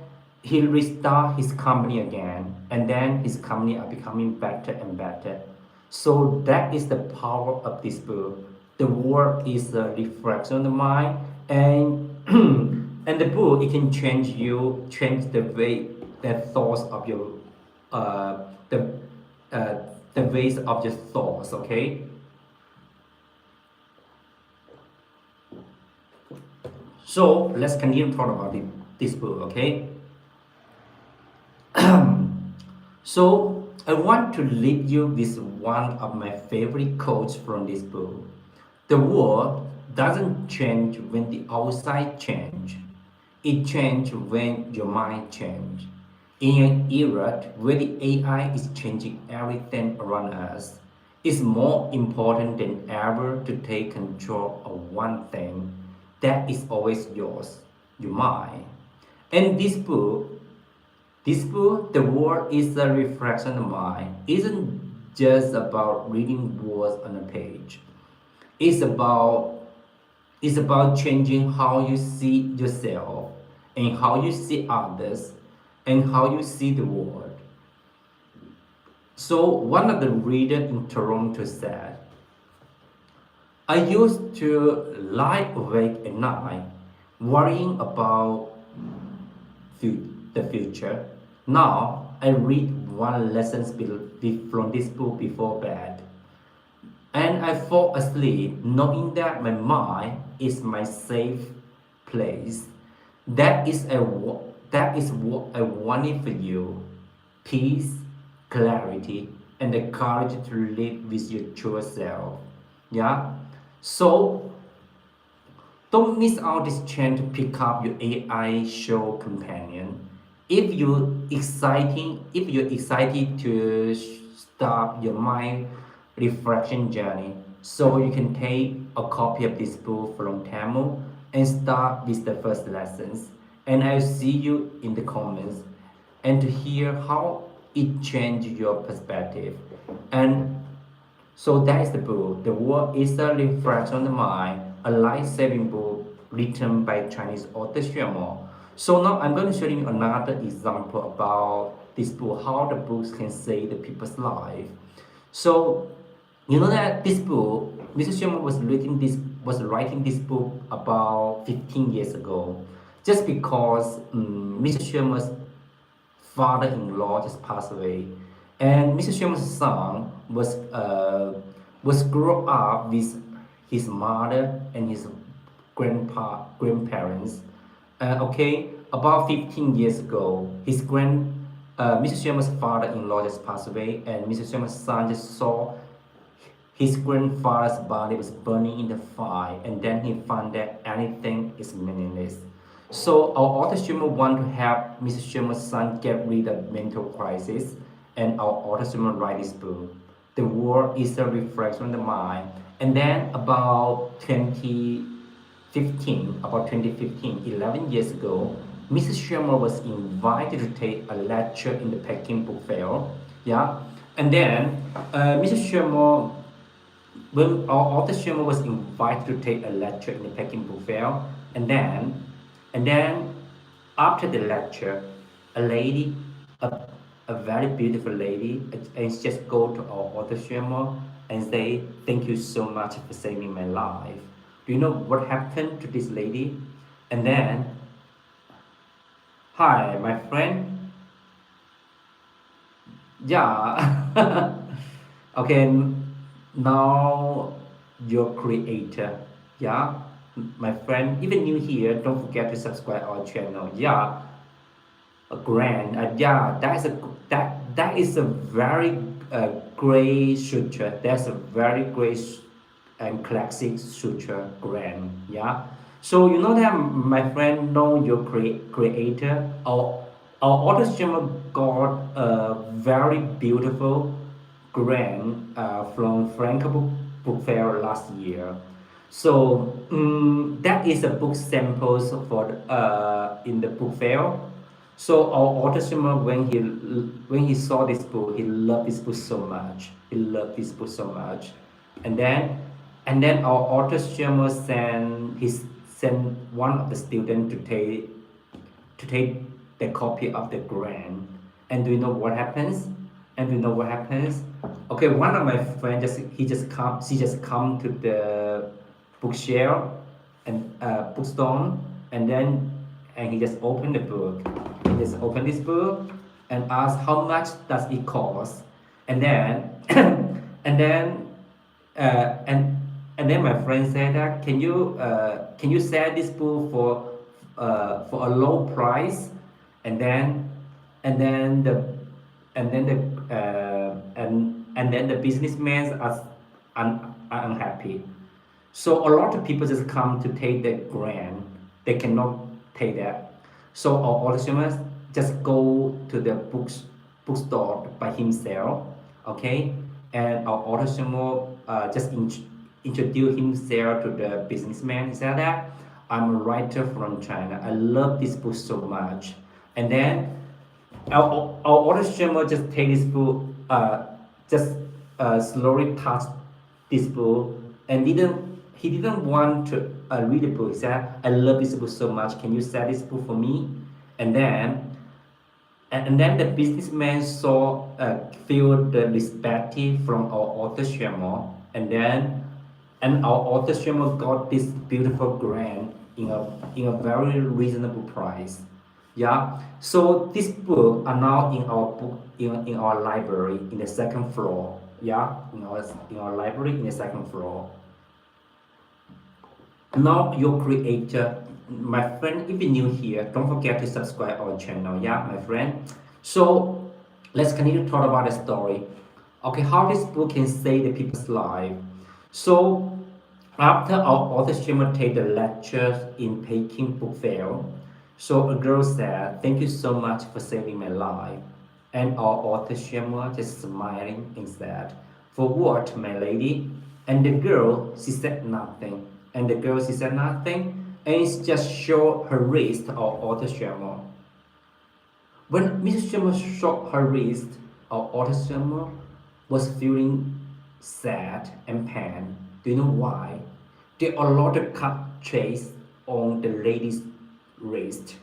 he restart his company again, and then his company are becoming better and better. So that is the power of this book. The word is a reflection of the mind, and and the book, it can change the way, the thoughts of your uh, the the ways of your thoughts. Okay. So let's continue to talk about this book. Okay. So I want to leave you with one of my favorite quotes from this book. The world doesn't change when the outside change. It changes when your mind changes. In an era where the AI is changing everything around us, It's more important than ever to take control of one thing that is always yours, your mind. And this book, The World is a Reflection of Mind, isn't just about reading words on a page. It's about it's about changing how you see yourself and how you see others and how you see the world. So one of the readers in Toronto said, I used to lie awake at night worrying about the future. Now I read one lesson from this book before bed, and I fall asleep knowing that my mind is my safe place. That is what I wanted for you. Peace, clarity, and the courage to live with your true self. Yeah. So don't miss out this chance to pick up your AI show companion. If you're excited to start your mind reflection journey, so you can take a copy of this book from Tamil and start with the first lessons. And I'll see you in the comments and to hear how it changed your perspective. And so that is the book. The World is a Reflection on the Mind, a life-saving book written by Chinese author Xuemo. So now I'm going to show you another example about this book, how the books can save the people's life. So you know that this book, Mr. Xuemo was writing this book about 15 years ago, just because Mr. Xuemo's father-in-law just passed away, and Mr. Sherman's son was grew up with his mother and his grandparents. Okay, about 15 years ago, Mr. Sherman's father-in-law just passed away, and Mr. Sherman's son just saw his grandfather's body was burning in the fire, and then he found that anything is meaningless. So our author Xuemo want to help Mr. Xuemo's son get rid of mental crisis, and our author Xuemo write this book. The World is a Reflection of the Mind. And then about 2015, 11 years ago, Mrs. Xuemo was invited to take a lecture in the Peking Book Fair. Yeah, and then Mrs. Xuemo when our author Xuemo was invited to take a lecture in the Peking Book Fair, and then after the lecture, a lady, a, a very beautiful lady, and she just go to our author Xuemo and say, "Thank you so much for saving my life." Do you know what happened to this lady? And then, hi, my friend. Yeah. Okay, now your creator. Yeah, my friend, even new here, don't forget to subscribe our channel. Yeah, a grand. Yeah, that is a very great suture. That's a very great and classic suture grand. Yeah. So you know that my friend know your creator. Our author streamer got a very beautiful grant from Franca Book Fair last year. So that is a book samples for in the book fair. So our author streamer, when he saw this book, he loved this book so much. He loved this book so much, and then our author streamer sent one of the students to take the copy of the grant. And do you know what happens? And do you know what happens? Okay, one of my friends she just come to the bookshelf and bookstore, and he just opened the book. He just opened this book and asked how much does it cost, and then and then uh, and and then my friend said that can you sell this book for a low price, and then and then the and then the and then the businessmen are unhappy. So a lot of people just come to take the grant. They cannot take that. So our just go to the bookstore by himself. Okay, and our author Xuemo just introduced himself to the businessman. He said that I'm a writer from China. I love this book so much. And then our author Xuemo just take this book, just slowly touch this book, and he didn't want to read the book. He said, I love this book so much. Can you sell this book for me? And then and then the businessman saw feel the respect from our author Xuemo, and our author Xuemo got this beautiful grant in a very reasonable price. Yeah, so this book are now in our book in our library in the second floor. Yeah, in our library in the second floor. Now your creator, my friend, if you're new here, don't forget to subscribe our channel. Yeah, my friend. So let's continue to talk about the story. Okay, how this book can save the people's life. So after our author Shima take the lectures in Peking book fair, so a girl said, "Thank you so much for saving my life." And our author Shima just smiling and said, "For what, my lady?" And the girl, she said nothing. And the girl, she said nothing, and she just showed her wrist, our author Shima. When Mrs. Shima showed her wrist, our author Shima was feeling sad and pain. Do you know why? There are a lot of cut traces on the lady's wrist.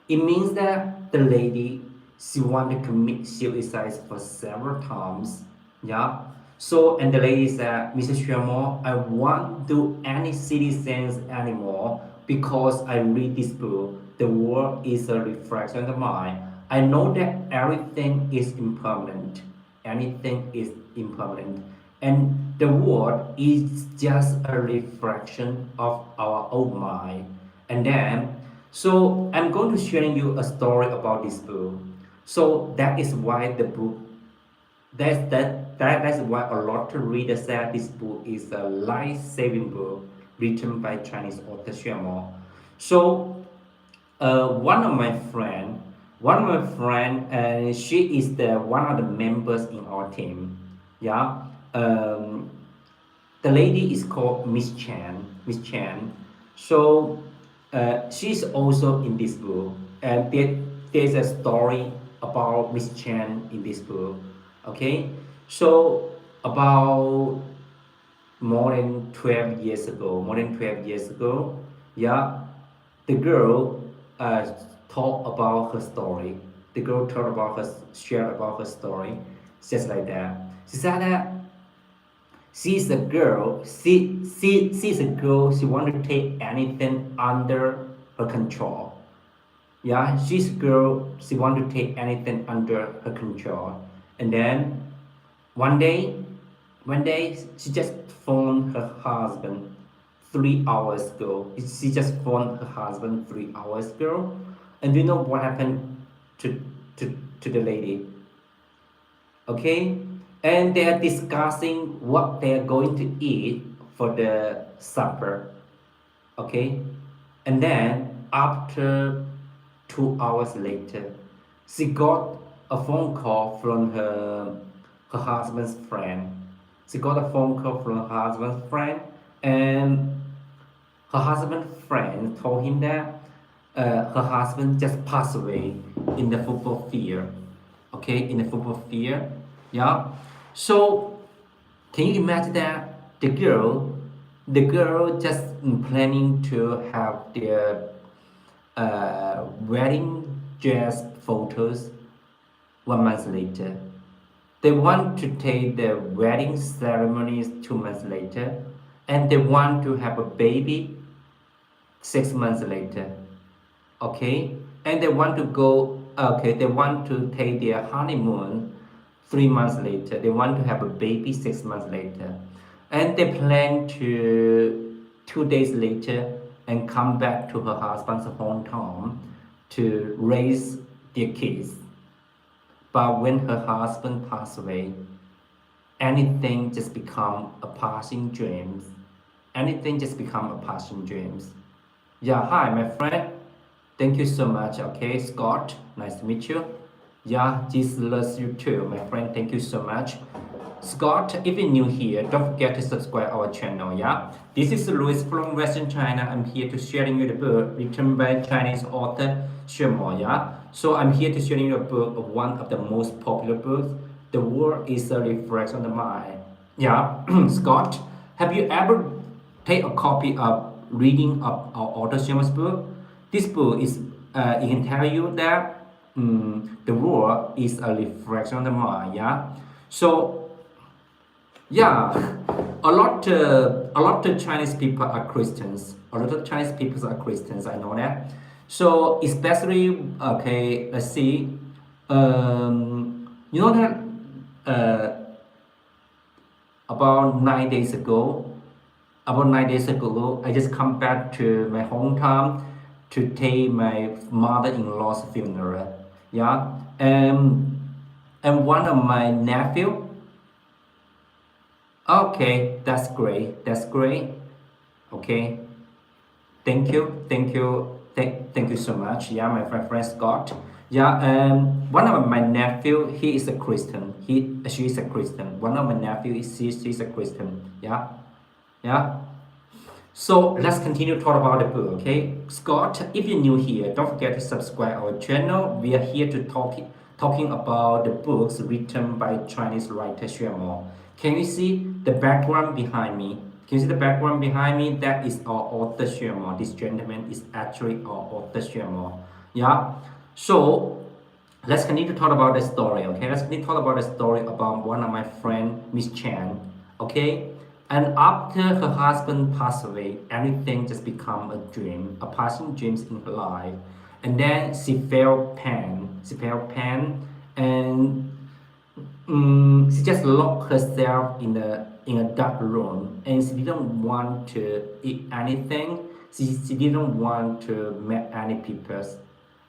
It means that the lady, she wanted to commit suicide for several times. Yeah. So and the lady said, Mrs. Xuemo, I won't do any citizens anymore because I read this book. The world is a reflection of mine. I know that everything is impermanent. Anything is impermanent. And the world is just a reflection of our own mind. And then so I'm going to share you a story about this book. So that is why the book that's why a lot of readers said this book is a life-saving book written by Chinese author Xuemo. So one of my friend, she is the one of the members in our team. Yeah, the lady is called Miss Chan. Miss Chan. So she's also in this book, and there's a story about Miss Chan in this book. Okay, so about more than 12 years ago, yeah, the girl uh, talked about her story. The girl shared about her story, just like that. She said that she's a girl. She's a girl. She want to take anything under her control. Yeah, she's a girl. She want to take anything under her control. And then one day, one day she just phoned her husband 3 hours ago. She just phoned her husband 3 hours ago. And do you know what happened to to the lady? Okay, and they are discussing what they are going to eat for the supper. Okay, and then after 2 hours later, she got a phone call from her husband's friend. She got a phone call from her husband's friend, and her husband's friend told him that her husband just passed away in the football field. Okay, in the football field. Yeah. So can you imagine that the girl just planning to have their wedding dress photos 1 month later. They want to take the wedding ceremonies 2 months later, and they want to have a baby 6 months later. Okay, and they want to go. Okay, they want to take their honeymoon 3 months later. They want to have a baby 6 months later, and they plan to 2 days later and come back to her husband's hometown to raise their kids. But when her husband passed away, anything just become a passing dreams. Anything just become a passing dreams. Yeah, hi, my friend. Thank you so much. Okay, Scott, nice to meet you. Yeah, Jesus loves you too, my friend. Thank you so much. Scott, if you're new here, don't forget to subscribe our channel, yeah? This is Louis from Western China. I'm here to sharing you the book written by Chinese author Xuemo, yeah? So I'm here to sharing you a book of one of the most popular books. The world is a reflection of the mind. Yeah, Scott, have you ever take a copy of reading of our author Xuemo's book? This book is, it can tell you that the world is a reflection of the mind, yeah? So yeah, a lot of Chinese people are Christians. A lot of Chinese people are Christians. I know that. So especially, okay, let's see. You know that about 9 days ago, I just come back to my hometown to take my mother-in-law's funeral. Yeah, and one of my nephew. Okay, that's great. That's great. Okay, thank you so much. Yeah, my friend Scott. Yeah, one of my nephew, he is a Christian. She is a Christian. One of my nephew is she's a Christian. Yeah, yeah. So let's continue to talk about the book, okay? Scott, if you're new here, don't forget to subscribe our channel. We are here to talking about the books written by Chinese writer Xuemo. Can you see the background behind me? Can you see the background behind me? That is our author Xuemo. This gentleman is actually our author Xuemo. Yeah. So let's continue to talk about the story, okay? Let's continue to talk about the story about one of my friend, Miss Chan, okay? And after her husband passed away, everything just become a dream, a passing dreams in her life. And then she felt pain. She felt pain, and she just locked herself in a dark room, and she didn't want to eat anything. She didn't want to meet any people,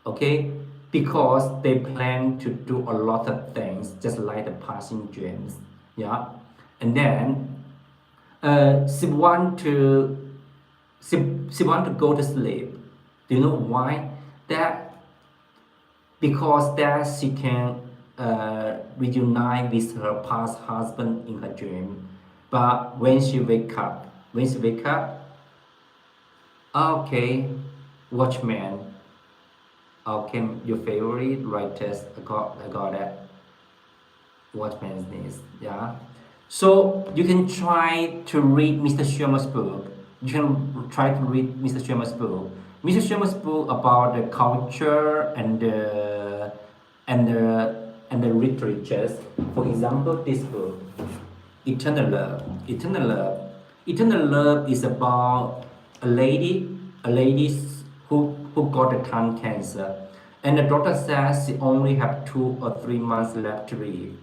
okay? Because they plan to do a lot of things, just like the passing dreams, yeah. And then she want to she want to go to sleep. Do you know why? That because that she can reunite with her past husband in her dream. But when she wake up, okay, Watchman, okay, your favorite writers, I got that. Watchman's name, yeah. So you can try to read Mr. Xuemo's book. You can try to read Mr. Xuemo's book. Mr. Xuemo's book about the culture and the literatures. For example, this book, Eternal Love. Eternal Love. Eternal Love is about a lady who got a tongue cancer, and the doctor says she only have 2 or 3 months left to live.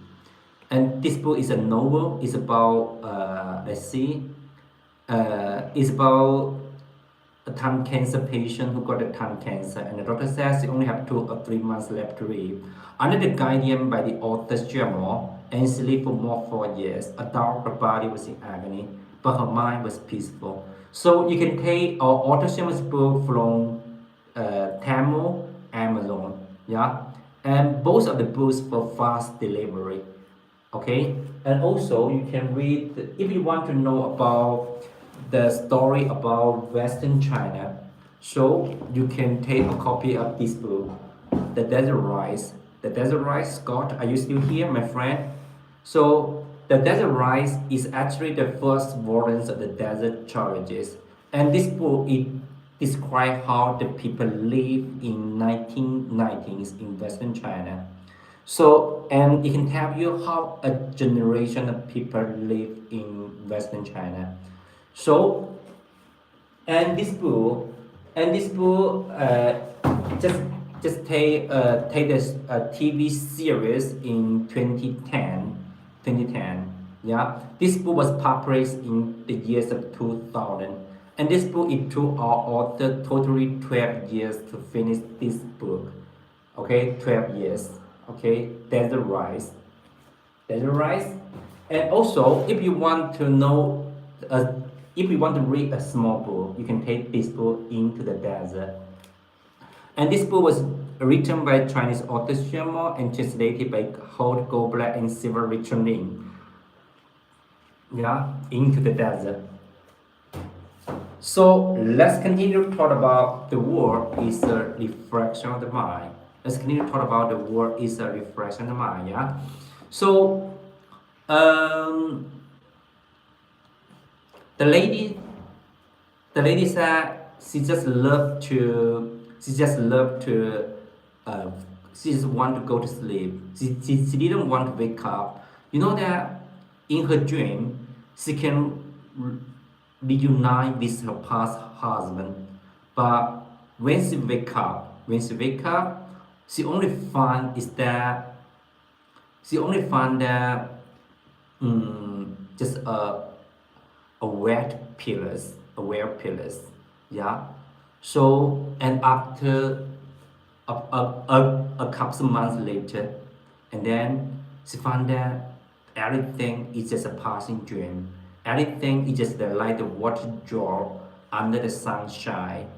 And this book is a novel. It's about it's about a tongue cancer patient who got a tongue cancer, and the doctor says she only have 2 or 3 months left to live. Under the guidance by the author Xuemo, and she lived for more 4 years. Although her body was in agony, but her mind was peaceful. So you can take our author Xuemo's book from Tamil, Amazon, yeah, and both of the books for fast delivery. Okay, and also you can read if you want to know about the story about Western China, so you can take a copy of this book, The Desert Rice. The Desert Rice. Scott, are you still here, my friend? So the Desert Rice is actually the first wardens of the desert challenges, and this book it describes how the people live in 1990s in Western China. So, and it can tell you how a generation of people live in Western China. So, and this book, just take this TV series in 2010. Yeah, this book was published in the years of 2000, and this book it took our author totally 12 years to finish this book. Okay, 12 years. Okay, that's the rice. That's the rice. And also, if you want to know, if you want to read a small book, you can take this book into the desert. And this book was written by Chinese author Xuemo and translated by Hold Go Black and Silver Richard Lin. yeah, into the desert. So let's continue to talk about the world is a reflection of the mind. Let's continue to talk about the world is a reflection of the mind. Yeah. So um, the lady, the lady said she just loved to, uh, she just want to go to sleep. She didn't want to wake up. You know that in her dream, she can reunite with her past husband. But when she wake up, she only find is that she only find that just a wet pillars, yeah. So and after a couple of months later, and then she found that everything is just a passing dream. Everything is just like the water drop under the sunshine.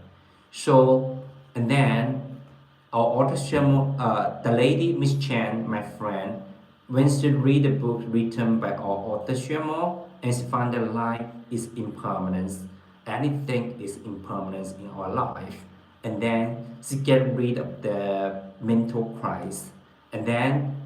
So and then our author the lady Miss Chen, my friend, when she read the book written by our author Xuemo, and she found that life is impermanence. Anything is impermanence in our life. And then she get rid of the mental crisis. And then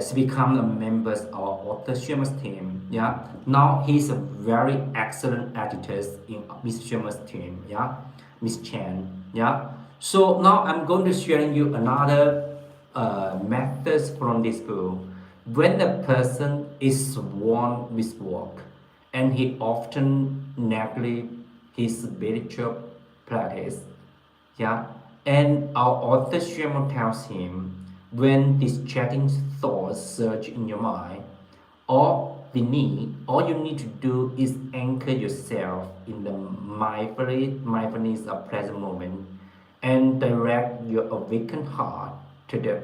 she become a member of our author Xuemo's team. Yeah. Now he's a very excellent editor in Miss Xuemo's team. Yeah. Miss Chen. Yeah. So now I'm going to share you another methods from this book. When a person is sworn with work, and he often neglect his spiritual practice, yeah. And our author Xuemo tells him when distracting thoughts surge in your mind, all you need to do is anchor yourself in the mindfulness of present moment and direct your awakened heart to the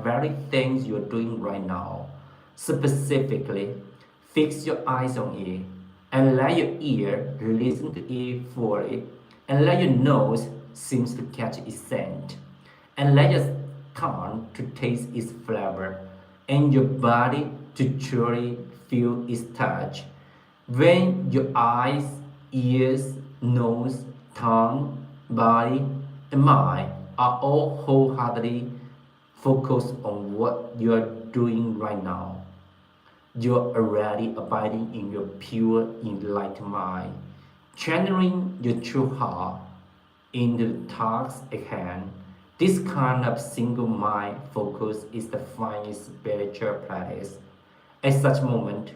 very things you're doing right now. Specifically, fix your eyes on it and let your ear listen to it fully and let your nose seems to catch its scent and let your tongue to taste its flavor and your body to truly feel its touch. When your eyes, ears, nose, tongue, body, and mind are all wholeheartedly focused on what you are doing right now, you're already abiding in your pure enlightened mind, channeling your true heart into the task at hand. This kind of single mind focus is the finest spiritual practice. At such moment,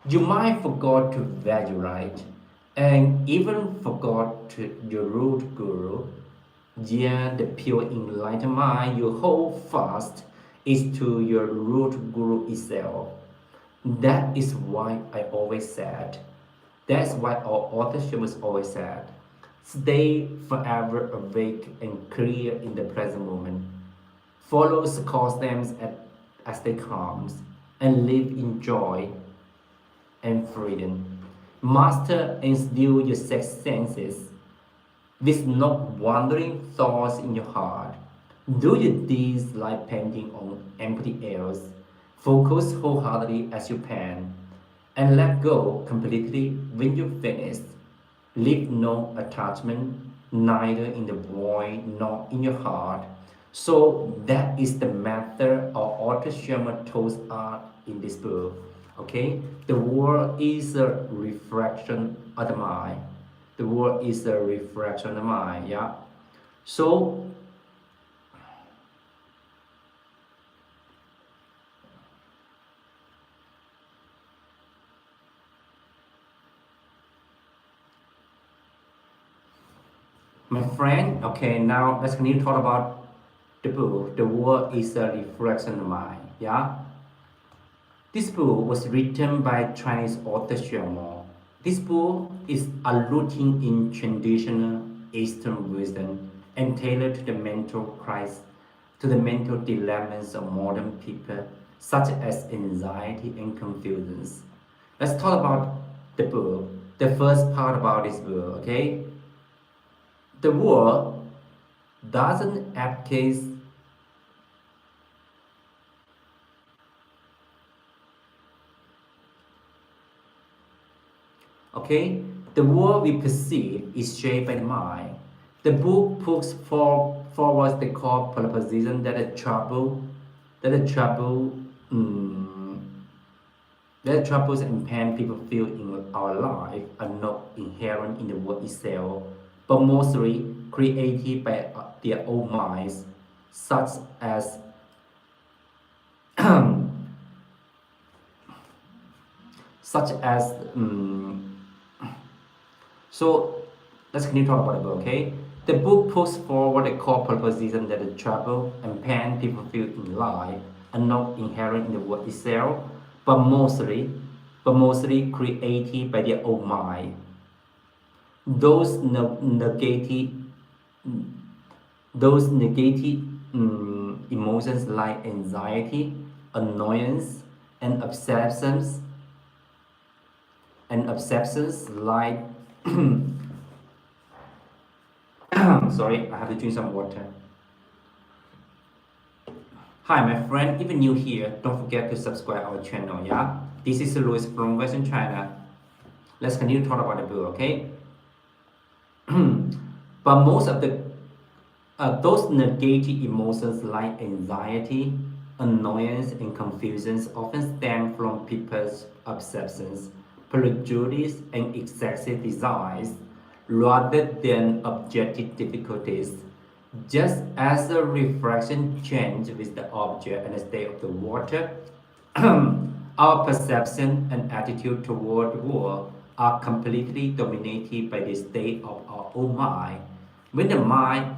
you might forget to visualize and even forgot your root guru. Yeah, the pure enlightened mind you hold fast is to your root guru itself. That is why I always said, that's why our authorship was always said, stay forever awake and clear in the present moment. Follow the customs as they come and live in joy and freedom. Master and still your six senses with no wandering thoughts in your heart. Do your deeds like painting on empty airs. Focus wholeheartedly as you can, and let go completely when you finish. Leave no attachment, neither in the void nor in your heart. So that is the method our author Sherman told us in this book. Okay, the world is a reflection of the mind. The world is a reflection of the mind. Yeah. So my friend, okay, now let's continue to talk about the book. The world is a reflection of the mind. Yeah. This book was written by Chinese author Xuemo. This book is a rooting in traditional Eastern wisdom and tailored to the mental crisis, to the mental dilemmas of modern people, such as anxiety and confusion. Let's talk about the book. The first part about this book, okay? The world doesn't advocate Okay, the world we perceive is shaped by the mind. The book puts forward the core proposition that the mm, the troubles and pain people feel in our life are not inherent in the world itself, but mostly created by their own minds, such as such as so let's continue to talk about the book, okay? The book puts forward the core proposition that the trouble and pain people feel in life are not inherent in the world itself, but mostly created by their own mind. Those negative those negative emotions like anxiety, annoyance, and obsessions like sorry, I have to drink some water. Hi my friend, if you're new here, don't forget to subscribe our channel, yeah? This is Louis from Western China. Let's continue to talk about the book, okay? But most of the those negative emotions like anxiety, annoyance, and confusions often stem from people's obsessions, prejudice, and excessive desires rather than objective difficulties. Just as the refraction changes with the object and the state of the water, our perception and attitude toward the world are completely dominated by the state of our own mind. When the mind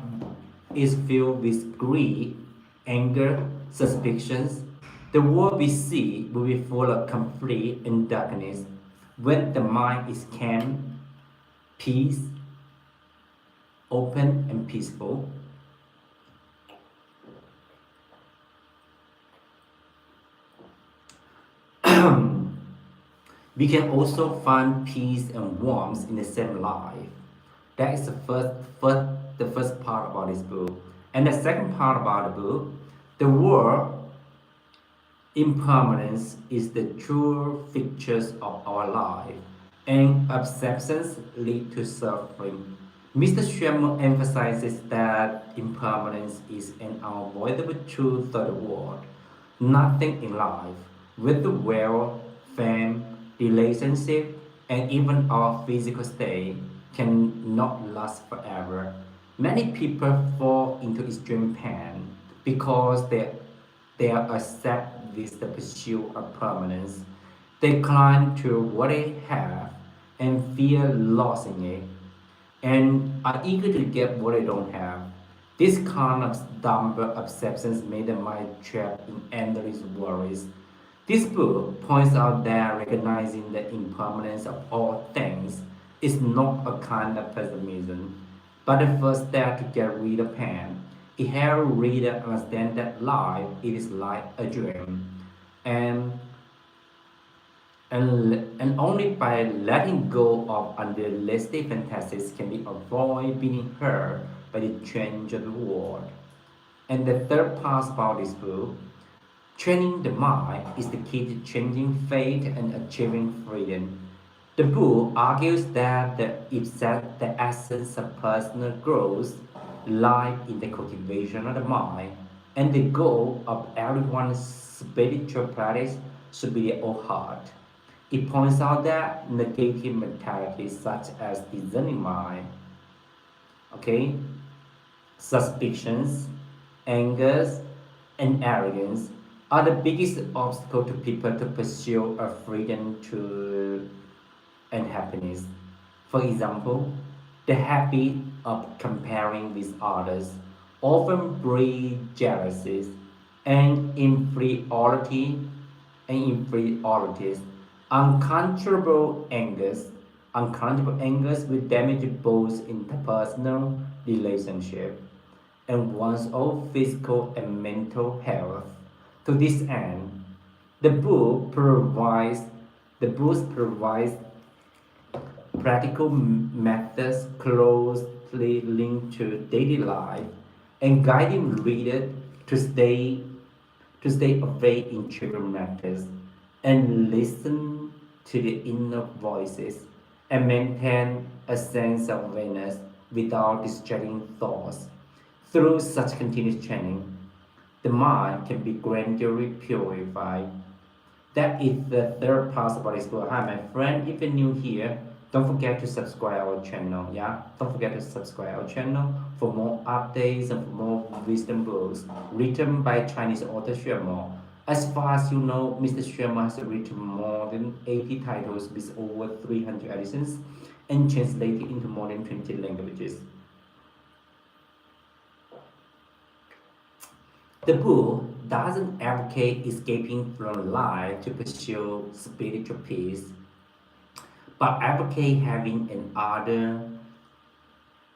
is filled with greed, anger, suspicions, the world we see will be full of conflict and darkness. When the mind is calm, peace, open, and peaceful, we can also find peace and warmth in the same life. That is the first part about this book. And the second part about the book, the word impermanence is the true features of our life, and obsessions lead to suffering. Mr. Xuemo emphasizes that impermanence is an unavoidable truth of the world. Nothing in life, whether wealth, fame, relationship, and even our physical state, can not last forever. Many people fall into extreme pain because they are upset with the pursuit of permanence. They cling to what they have and fear losing it, and are eager to get what they don't have. This kind of dumb obsessions made the mind trapped in endless worries. This book points out that recognizing the impermanence of all things is not a kind of pessimism, but the first step to get rid of pain. It helps reader understand that life is like a dream, and and only by letting go of unrealistic fantasies can we avoid being hurt by the change of the world. And the third part about this book, training the mind is the key to changing fate and achieving freedom. The book argues that the essence of personal growth lies in the cultivation of the mind, and the goal of everyone's spiritual practice should be their own heart. It points out that negative mentalities such as discerning mind, okay, suspicions, angers, and arrogance are the biggest obstacle to people to pursue a freedom to and happiness. For example, the habit of comparing with others often breeds jealousy and inferiorities. Uncontrollable angers will damage both interpersonal relationship and one's own physical and mental health. To this end, the book provides the book provides practical methods closely linked to daily life and guiding readers to stay awake in trivial matters and listen to the inner voices and maintain a sense of awareness without distracting thoughts. Through such continuous training, the mind can be gradually purified. That is the third part about this book. Hi, my friend. If you're new here, don't forget to subscribe our channel. Yeah, don't forget to subscribe our channel for more updates and for more wisdom books written by Chinese author Xuemo. As far as you know, Mr. Xuemo has written more than 80 titles with over 300 editions and translated into more than 20 languages. The book doesn't advocate escaping from life to pursue spiritual peace, but advocate having an other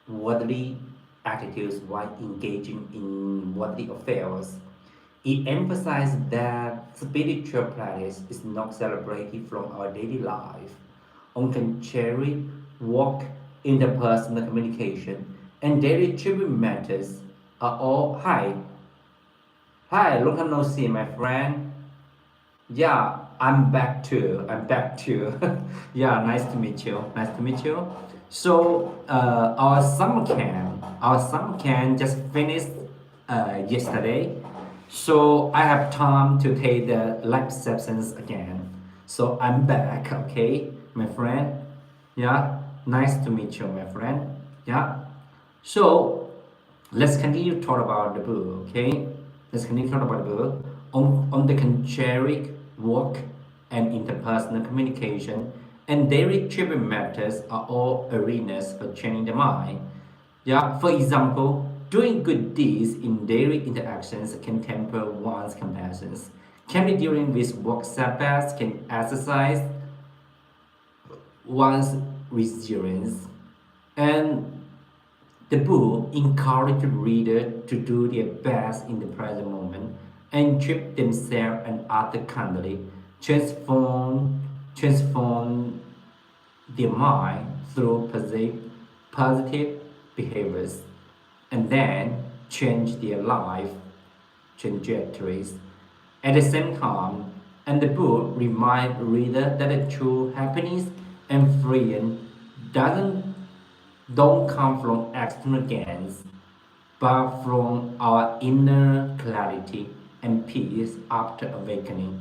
worldly attitudes while engaging in worldly affairs. It emphasizes that spiritual practice is not celebrated from our daily life. On contrary, work, interpersonal communication, and daily trivial matters are all high. Hi, long time no see, my friend. Yeah, I'm back too. I'm back too. Yeah, nice to meet you. Nice to meet you. So, our summer camp just finished yesterday. So I have time to take the live sessions again. So I'm back. Okay, my friend. Yeah, nice to meet you, my friend. Yeah. So let's continue to talk about the book. Okay, let's continue to talk about the book on the contrary work and interpersonal communication and daily trivial matters are all arenas for training the mind. Yeah, for example, doing good deeds in daily interactions can temper one's compassions. Can be during which work setbacks can exercise one's resilience. And the book encourages readers to do their best in the present moment and treat themselves and others kindly, transform their mind through positive behaviors, and then change their life trajectories. At the same time, and the book reminds reader that the true happiness and freedom doesn't don't come from external gains, but from our inner clarity and peace after awakening.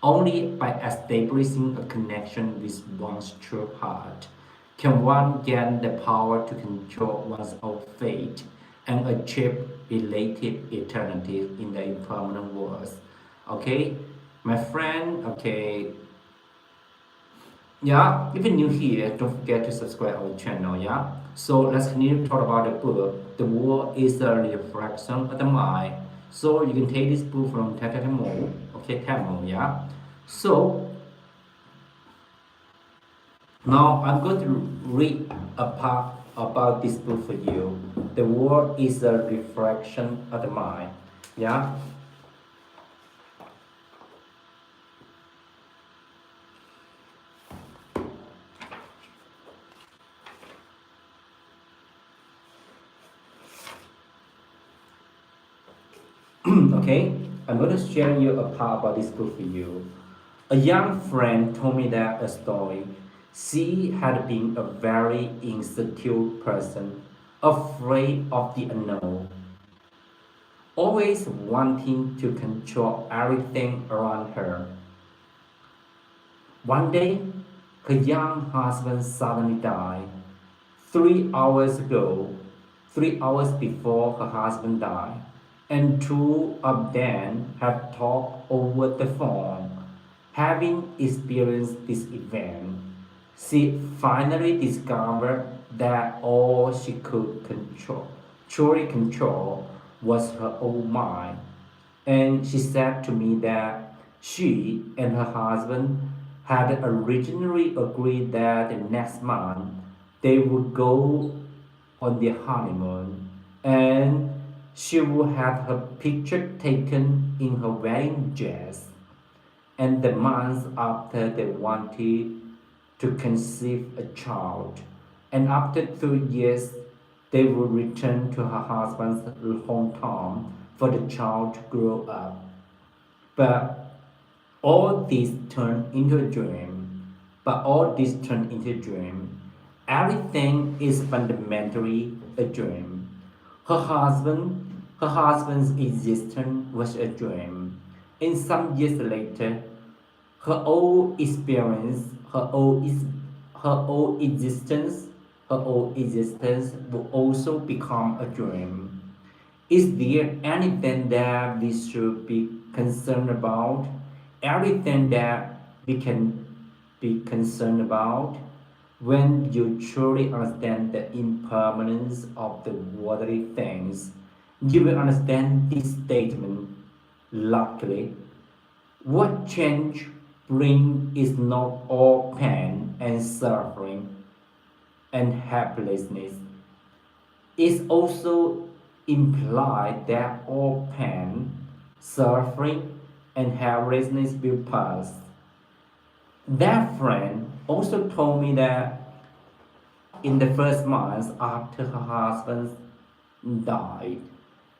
Only by establishing a connection with one's true heart can one gain the power to control one's own fate and achieve relative eternity in the impermanent world. Okay, my friend, okay, yeah, if you're new here, don't forget to subscribe our channel, yeah? So let's continue to talk about the book. The world is a reflection of the mind. So you can take this book from Tamil, okay, Tamil, yeah? So now I'm going to read a part about this book for you. The world is a reflection of the mind, yeah? Okay, I'm going to share you a part about this book for you. A young friend told me that a story. She had been a very insecure person, afraid of the unknown, always wanting to control everything around her. One day, her young husband suddenly died. 3 hours ago, 3 hours before her husband died, and two of them had talked over the phone. Having experienced this event, she finally discovered that all she could truly control, was her own mind. And she said to me that she and her husband had originally agreed that the next month they would go on their honeymoon and she would have her picture taken in her wedding dress. And the months after they wanted to conceive a child. And after 2 years, they would return to her husband's hometown for the child to grow up. But all this turned into a dream. But all this turned into a dream. Everything is fundamentally a dream. Her husband's existence was a dream. And some years later, her own experience, her own existence, her own existence will also become a dream. Is there anything that we should be concerned about? Everything that we can be concerned about? When you truly understand the impermanence of the worldly things, you will understand this statement. Luckily, what change brings is not all pain and suffering and helplessness. It also implied that all pain, suffering, and helplessness will pass. That friend also told me that in the first months after her husband died,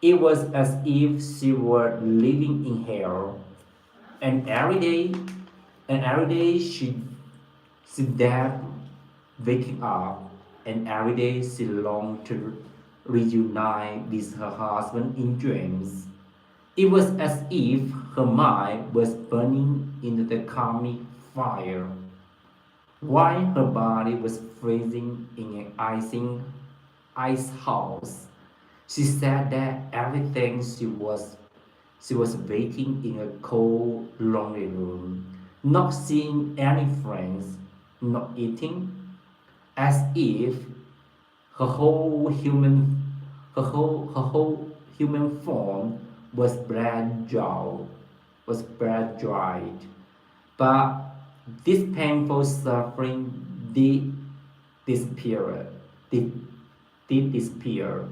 it was as if she were living in hell. And every day she dared waking up, and every day she longed to reunite with her husband in dreams. It was as if her mind was burning into the karmic fire, while her body was freezing in an ice house. She said that everything she was waiting in a cold, lonely room, not seeing any friends, not eating, as if her whole human her whole human form was bread dried. But this painful suffering did disappear. Did, did disappear.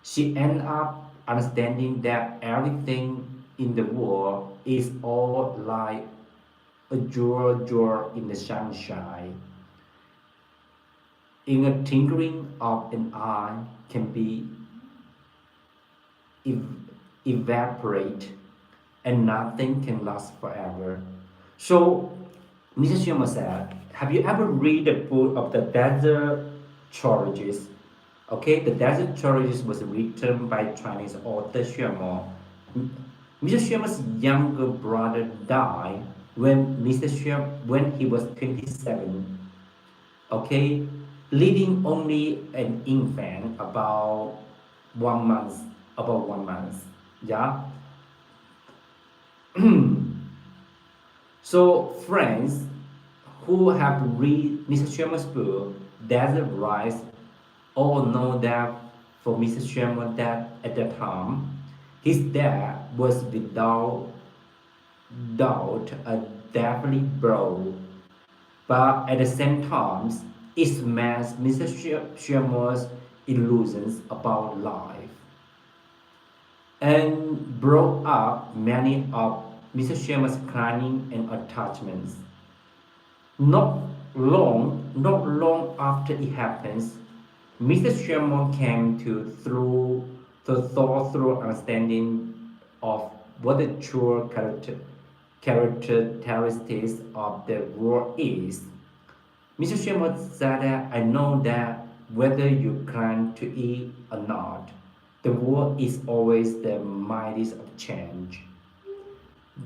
She ended up understanding that everything in the world is all like a jewel in the sunshine. In a twinkling of an eye can be ev- evaporate, and nothing can last forever. So, Mrs. Xuemo said, have you ever read the book of the Desert Trilogies? Okay, the Desert Trilogies was written by Chinese author Xuemo. Mr. Xuemo's younger brother died when he was 27. Okay, leaving only an infant one month, about 1 month. Yeah. So friends who have read Mr. Sherman's book, Desert Rise, all know that for Mr. Sherman that at that time, his dad was without doubt a deadly blow, but at the same time, it smashed Mr. Sherman's illusions about life and brought up many of Mr. Sherman's cunning and attachments. Not long after it happens, Mr. Sherman came to thought through understanding of what the true characteristics of the world is. Mr. Sherman said that I know that whether you climb to it or not, the world is always the mightiest of change.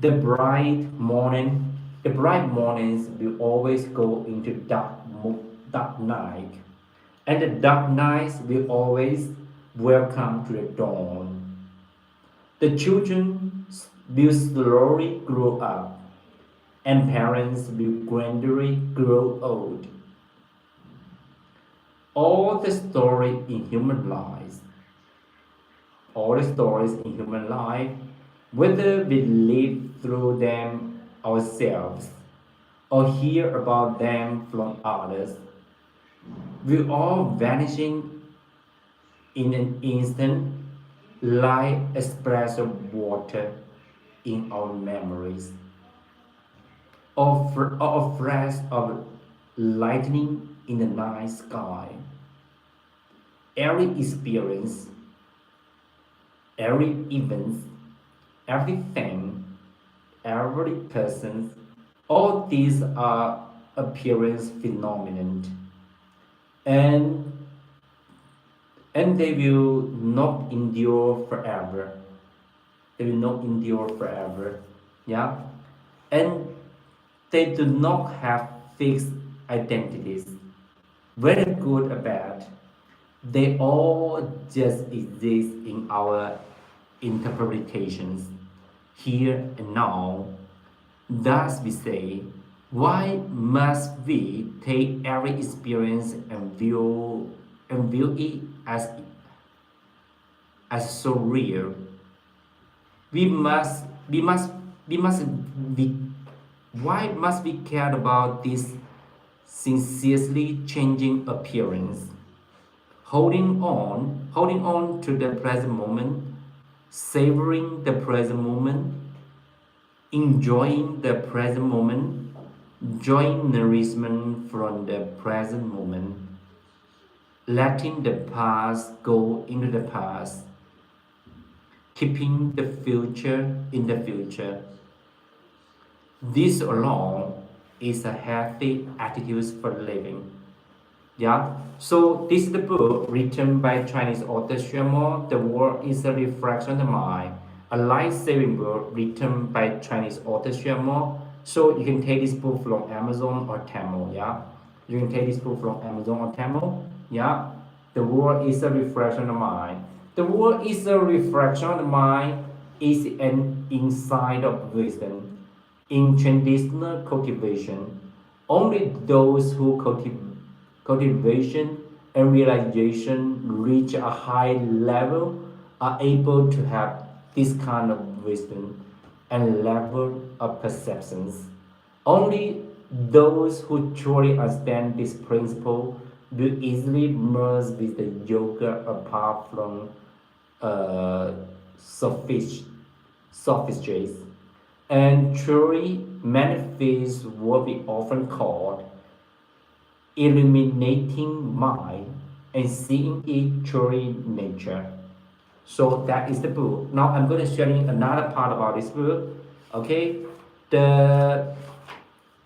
The bright morning, the bright mornings will always go into dark night, and the dark nights will always welcome to the dawn. The children will slowly grow up, and parents will gradually grow old. All the story in human lives, all the stories in human life, whether we live through them ourselves or hear about them from others, will all vanishing in an instant like a splash of water in our memories, or a flash of lightning in the night sky. Every experience, every event, everything, every person, all these are appearance phenomenon. and they will not endure forever. They will not endure forever. Yeah, and they do not have fixed identities, whether good or bad. They all just exist in our interpretations here and now. Thus we say, why must we take every experience and view it as so real? We must we must we must we why must we care about this sincerely changing appearance? Holding on to the present moment, savoring the present moment, enjoying the present moment, drawing nourishment from the present moment, letting the past go into the past, keeping the future in the future. This alone is a healthy attitude for living. Yeah. So this is the book written by Chinese author Xuemo. The world is a reflection of the mind. A life-saving book written by Chinese author Xuemo. So you can take this book from Amazon or Tamil. Yeah. You can take this book from Amazon or Tamil. Yeah. The world is a reflection of the mind. The world is a reflection of the mind is an insight of wisdom. In traditional cultivation, only those who cultivation and realization reach a high level are able to have this kind of wisdom and level of perceptions. Only those who truly understand this principle will easily merge with the yoga apart from uh, sophist- sophistics and truly manifest what we often call illuminating mind and seeing it truly nature. So that is the book. Now I'm going to share you another part about this book. Okay, the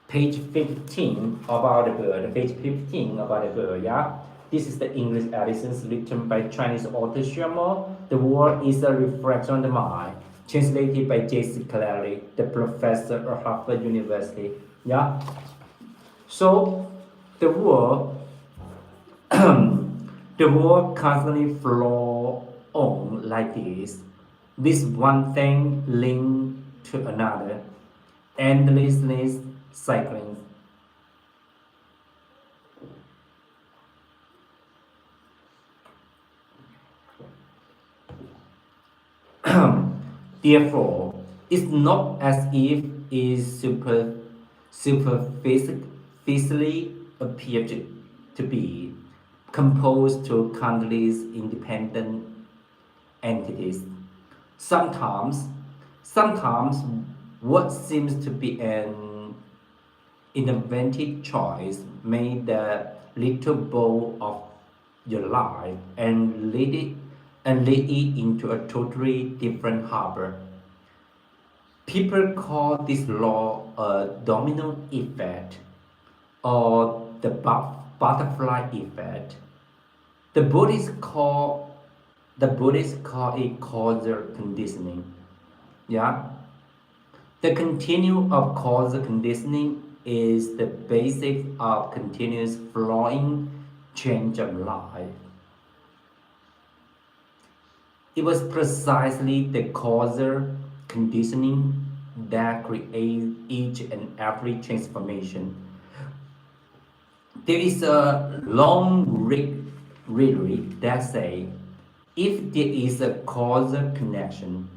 page 15 about the bird. The page 15 about the bird. Yeah, this is the English editions written by Chinese author Xuemo. The world is a reflection of the mind. Translated by J.C. Clary, the professor of Harvard University. Yeah. So the world the world constantly flow on like this. This one thing linked to another, endlessly cycling. Therefore, it's not as if it superficially appeared to be composed to countless independent entities. Sometimes, sometimes what seems to be an inventive choice made the little bowl of your life and lead it into a totally different harbor. People call this law a domino effect or the butterfly effect. The Buddhists call it causal conditioning. Yeah, the continuum of causal conditioning is the basic of continuous flowing change of life. It was precisely the causal conditioning that creates each and every transformation. There is a long rhetoric that say, if there is a causal connection,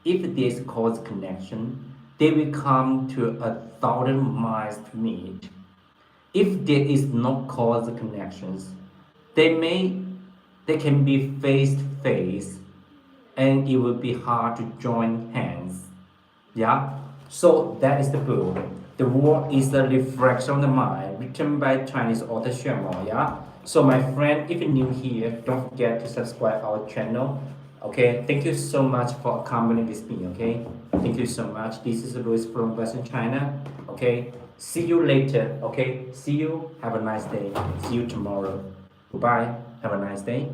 if there is causal connection, they will come to 1,000 miles to meet. If there is no causal connections, they may they can be face to face and it will be hard to join hands. Yeah? So that is the book. The world is a reflection of the mind, written by Chinese author Xuemo. Yeah? So my friend, if you're new here, don't forget to subscribe our channel. Okay, thank you so much for accompanying with me. Okay, thank you so much. This is Louis from Western China. Okay, see you later. Okay, see you. Have a nice day. See you tomorrow. Goodbye. Have a nice day.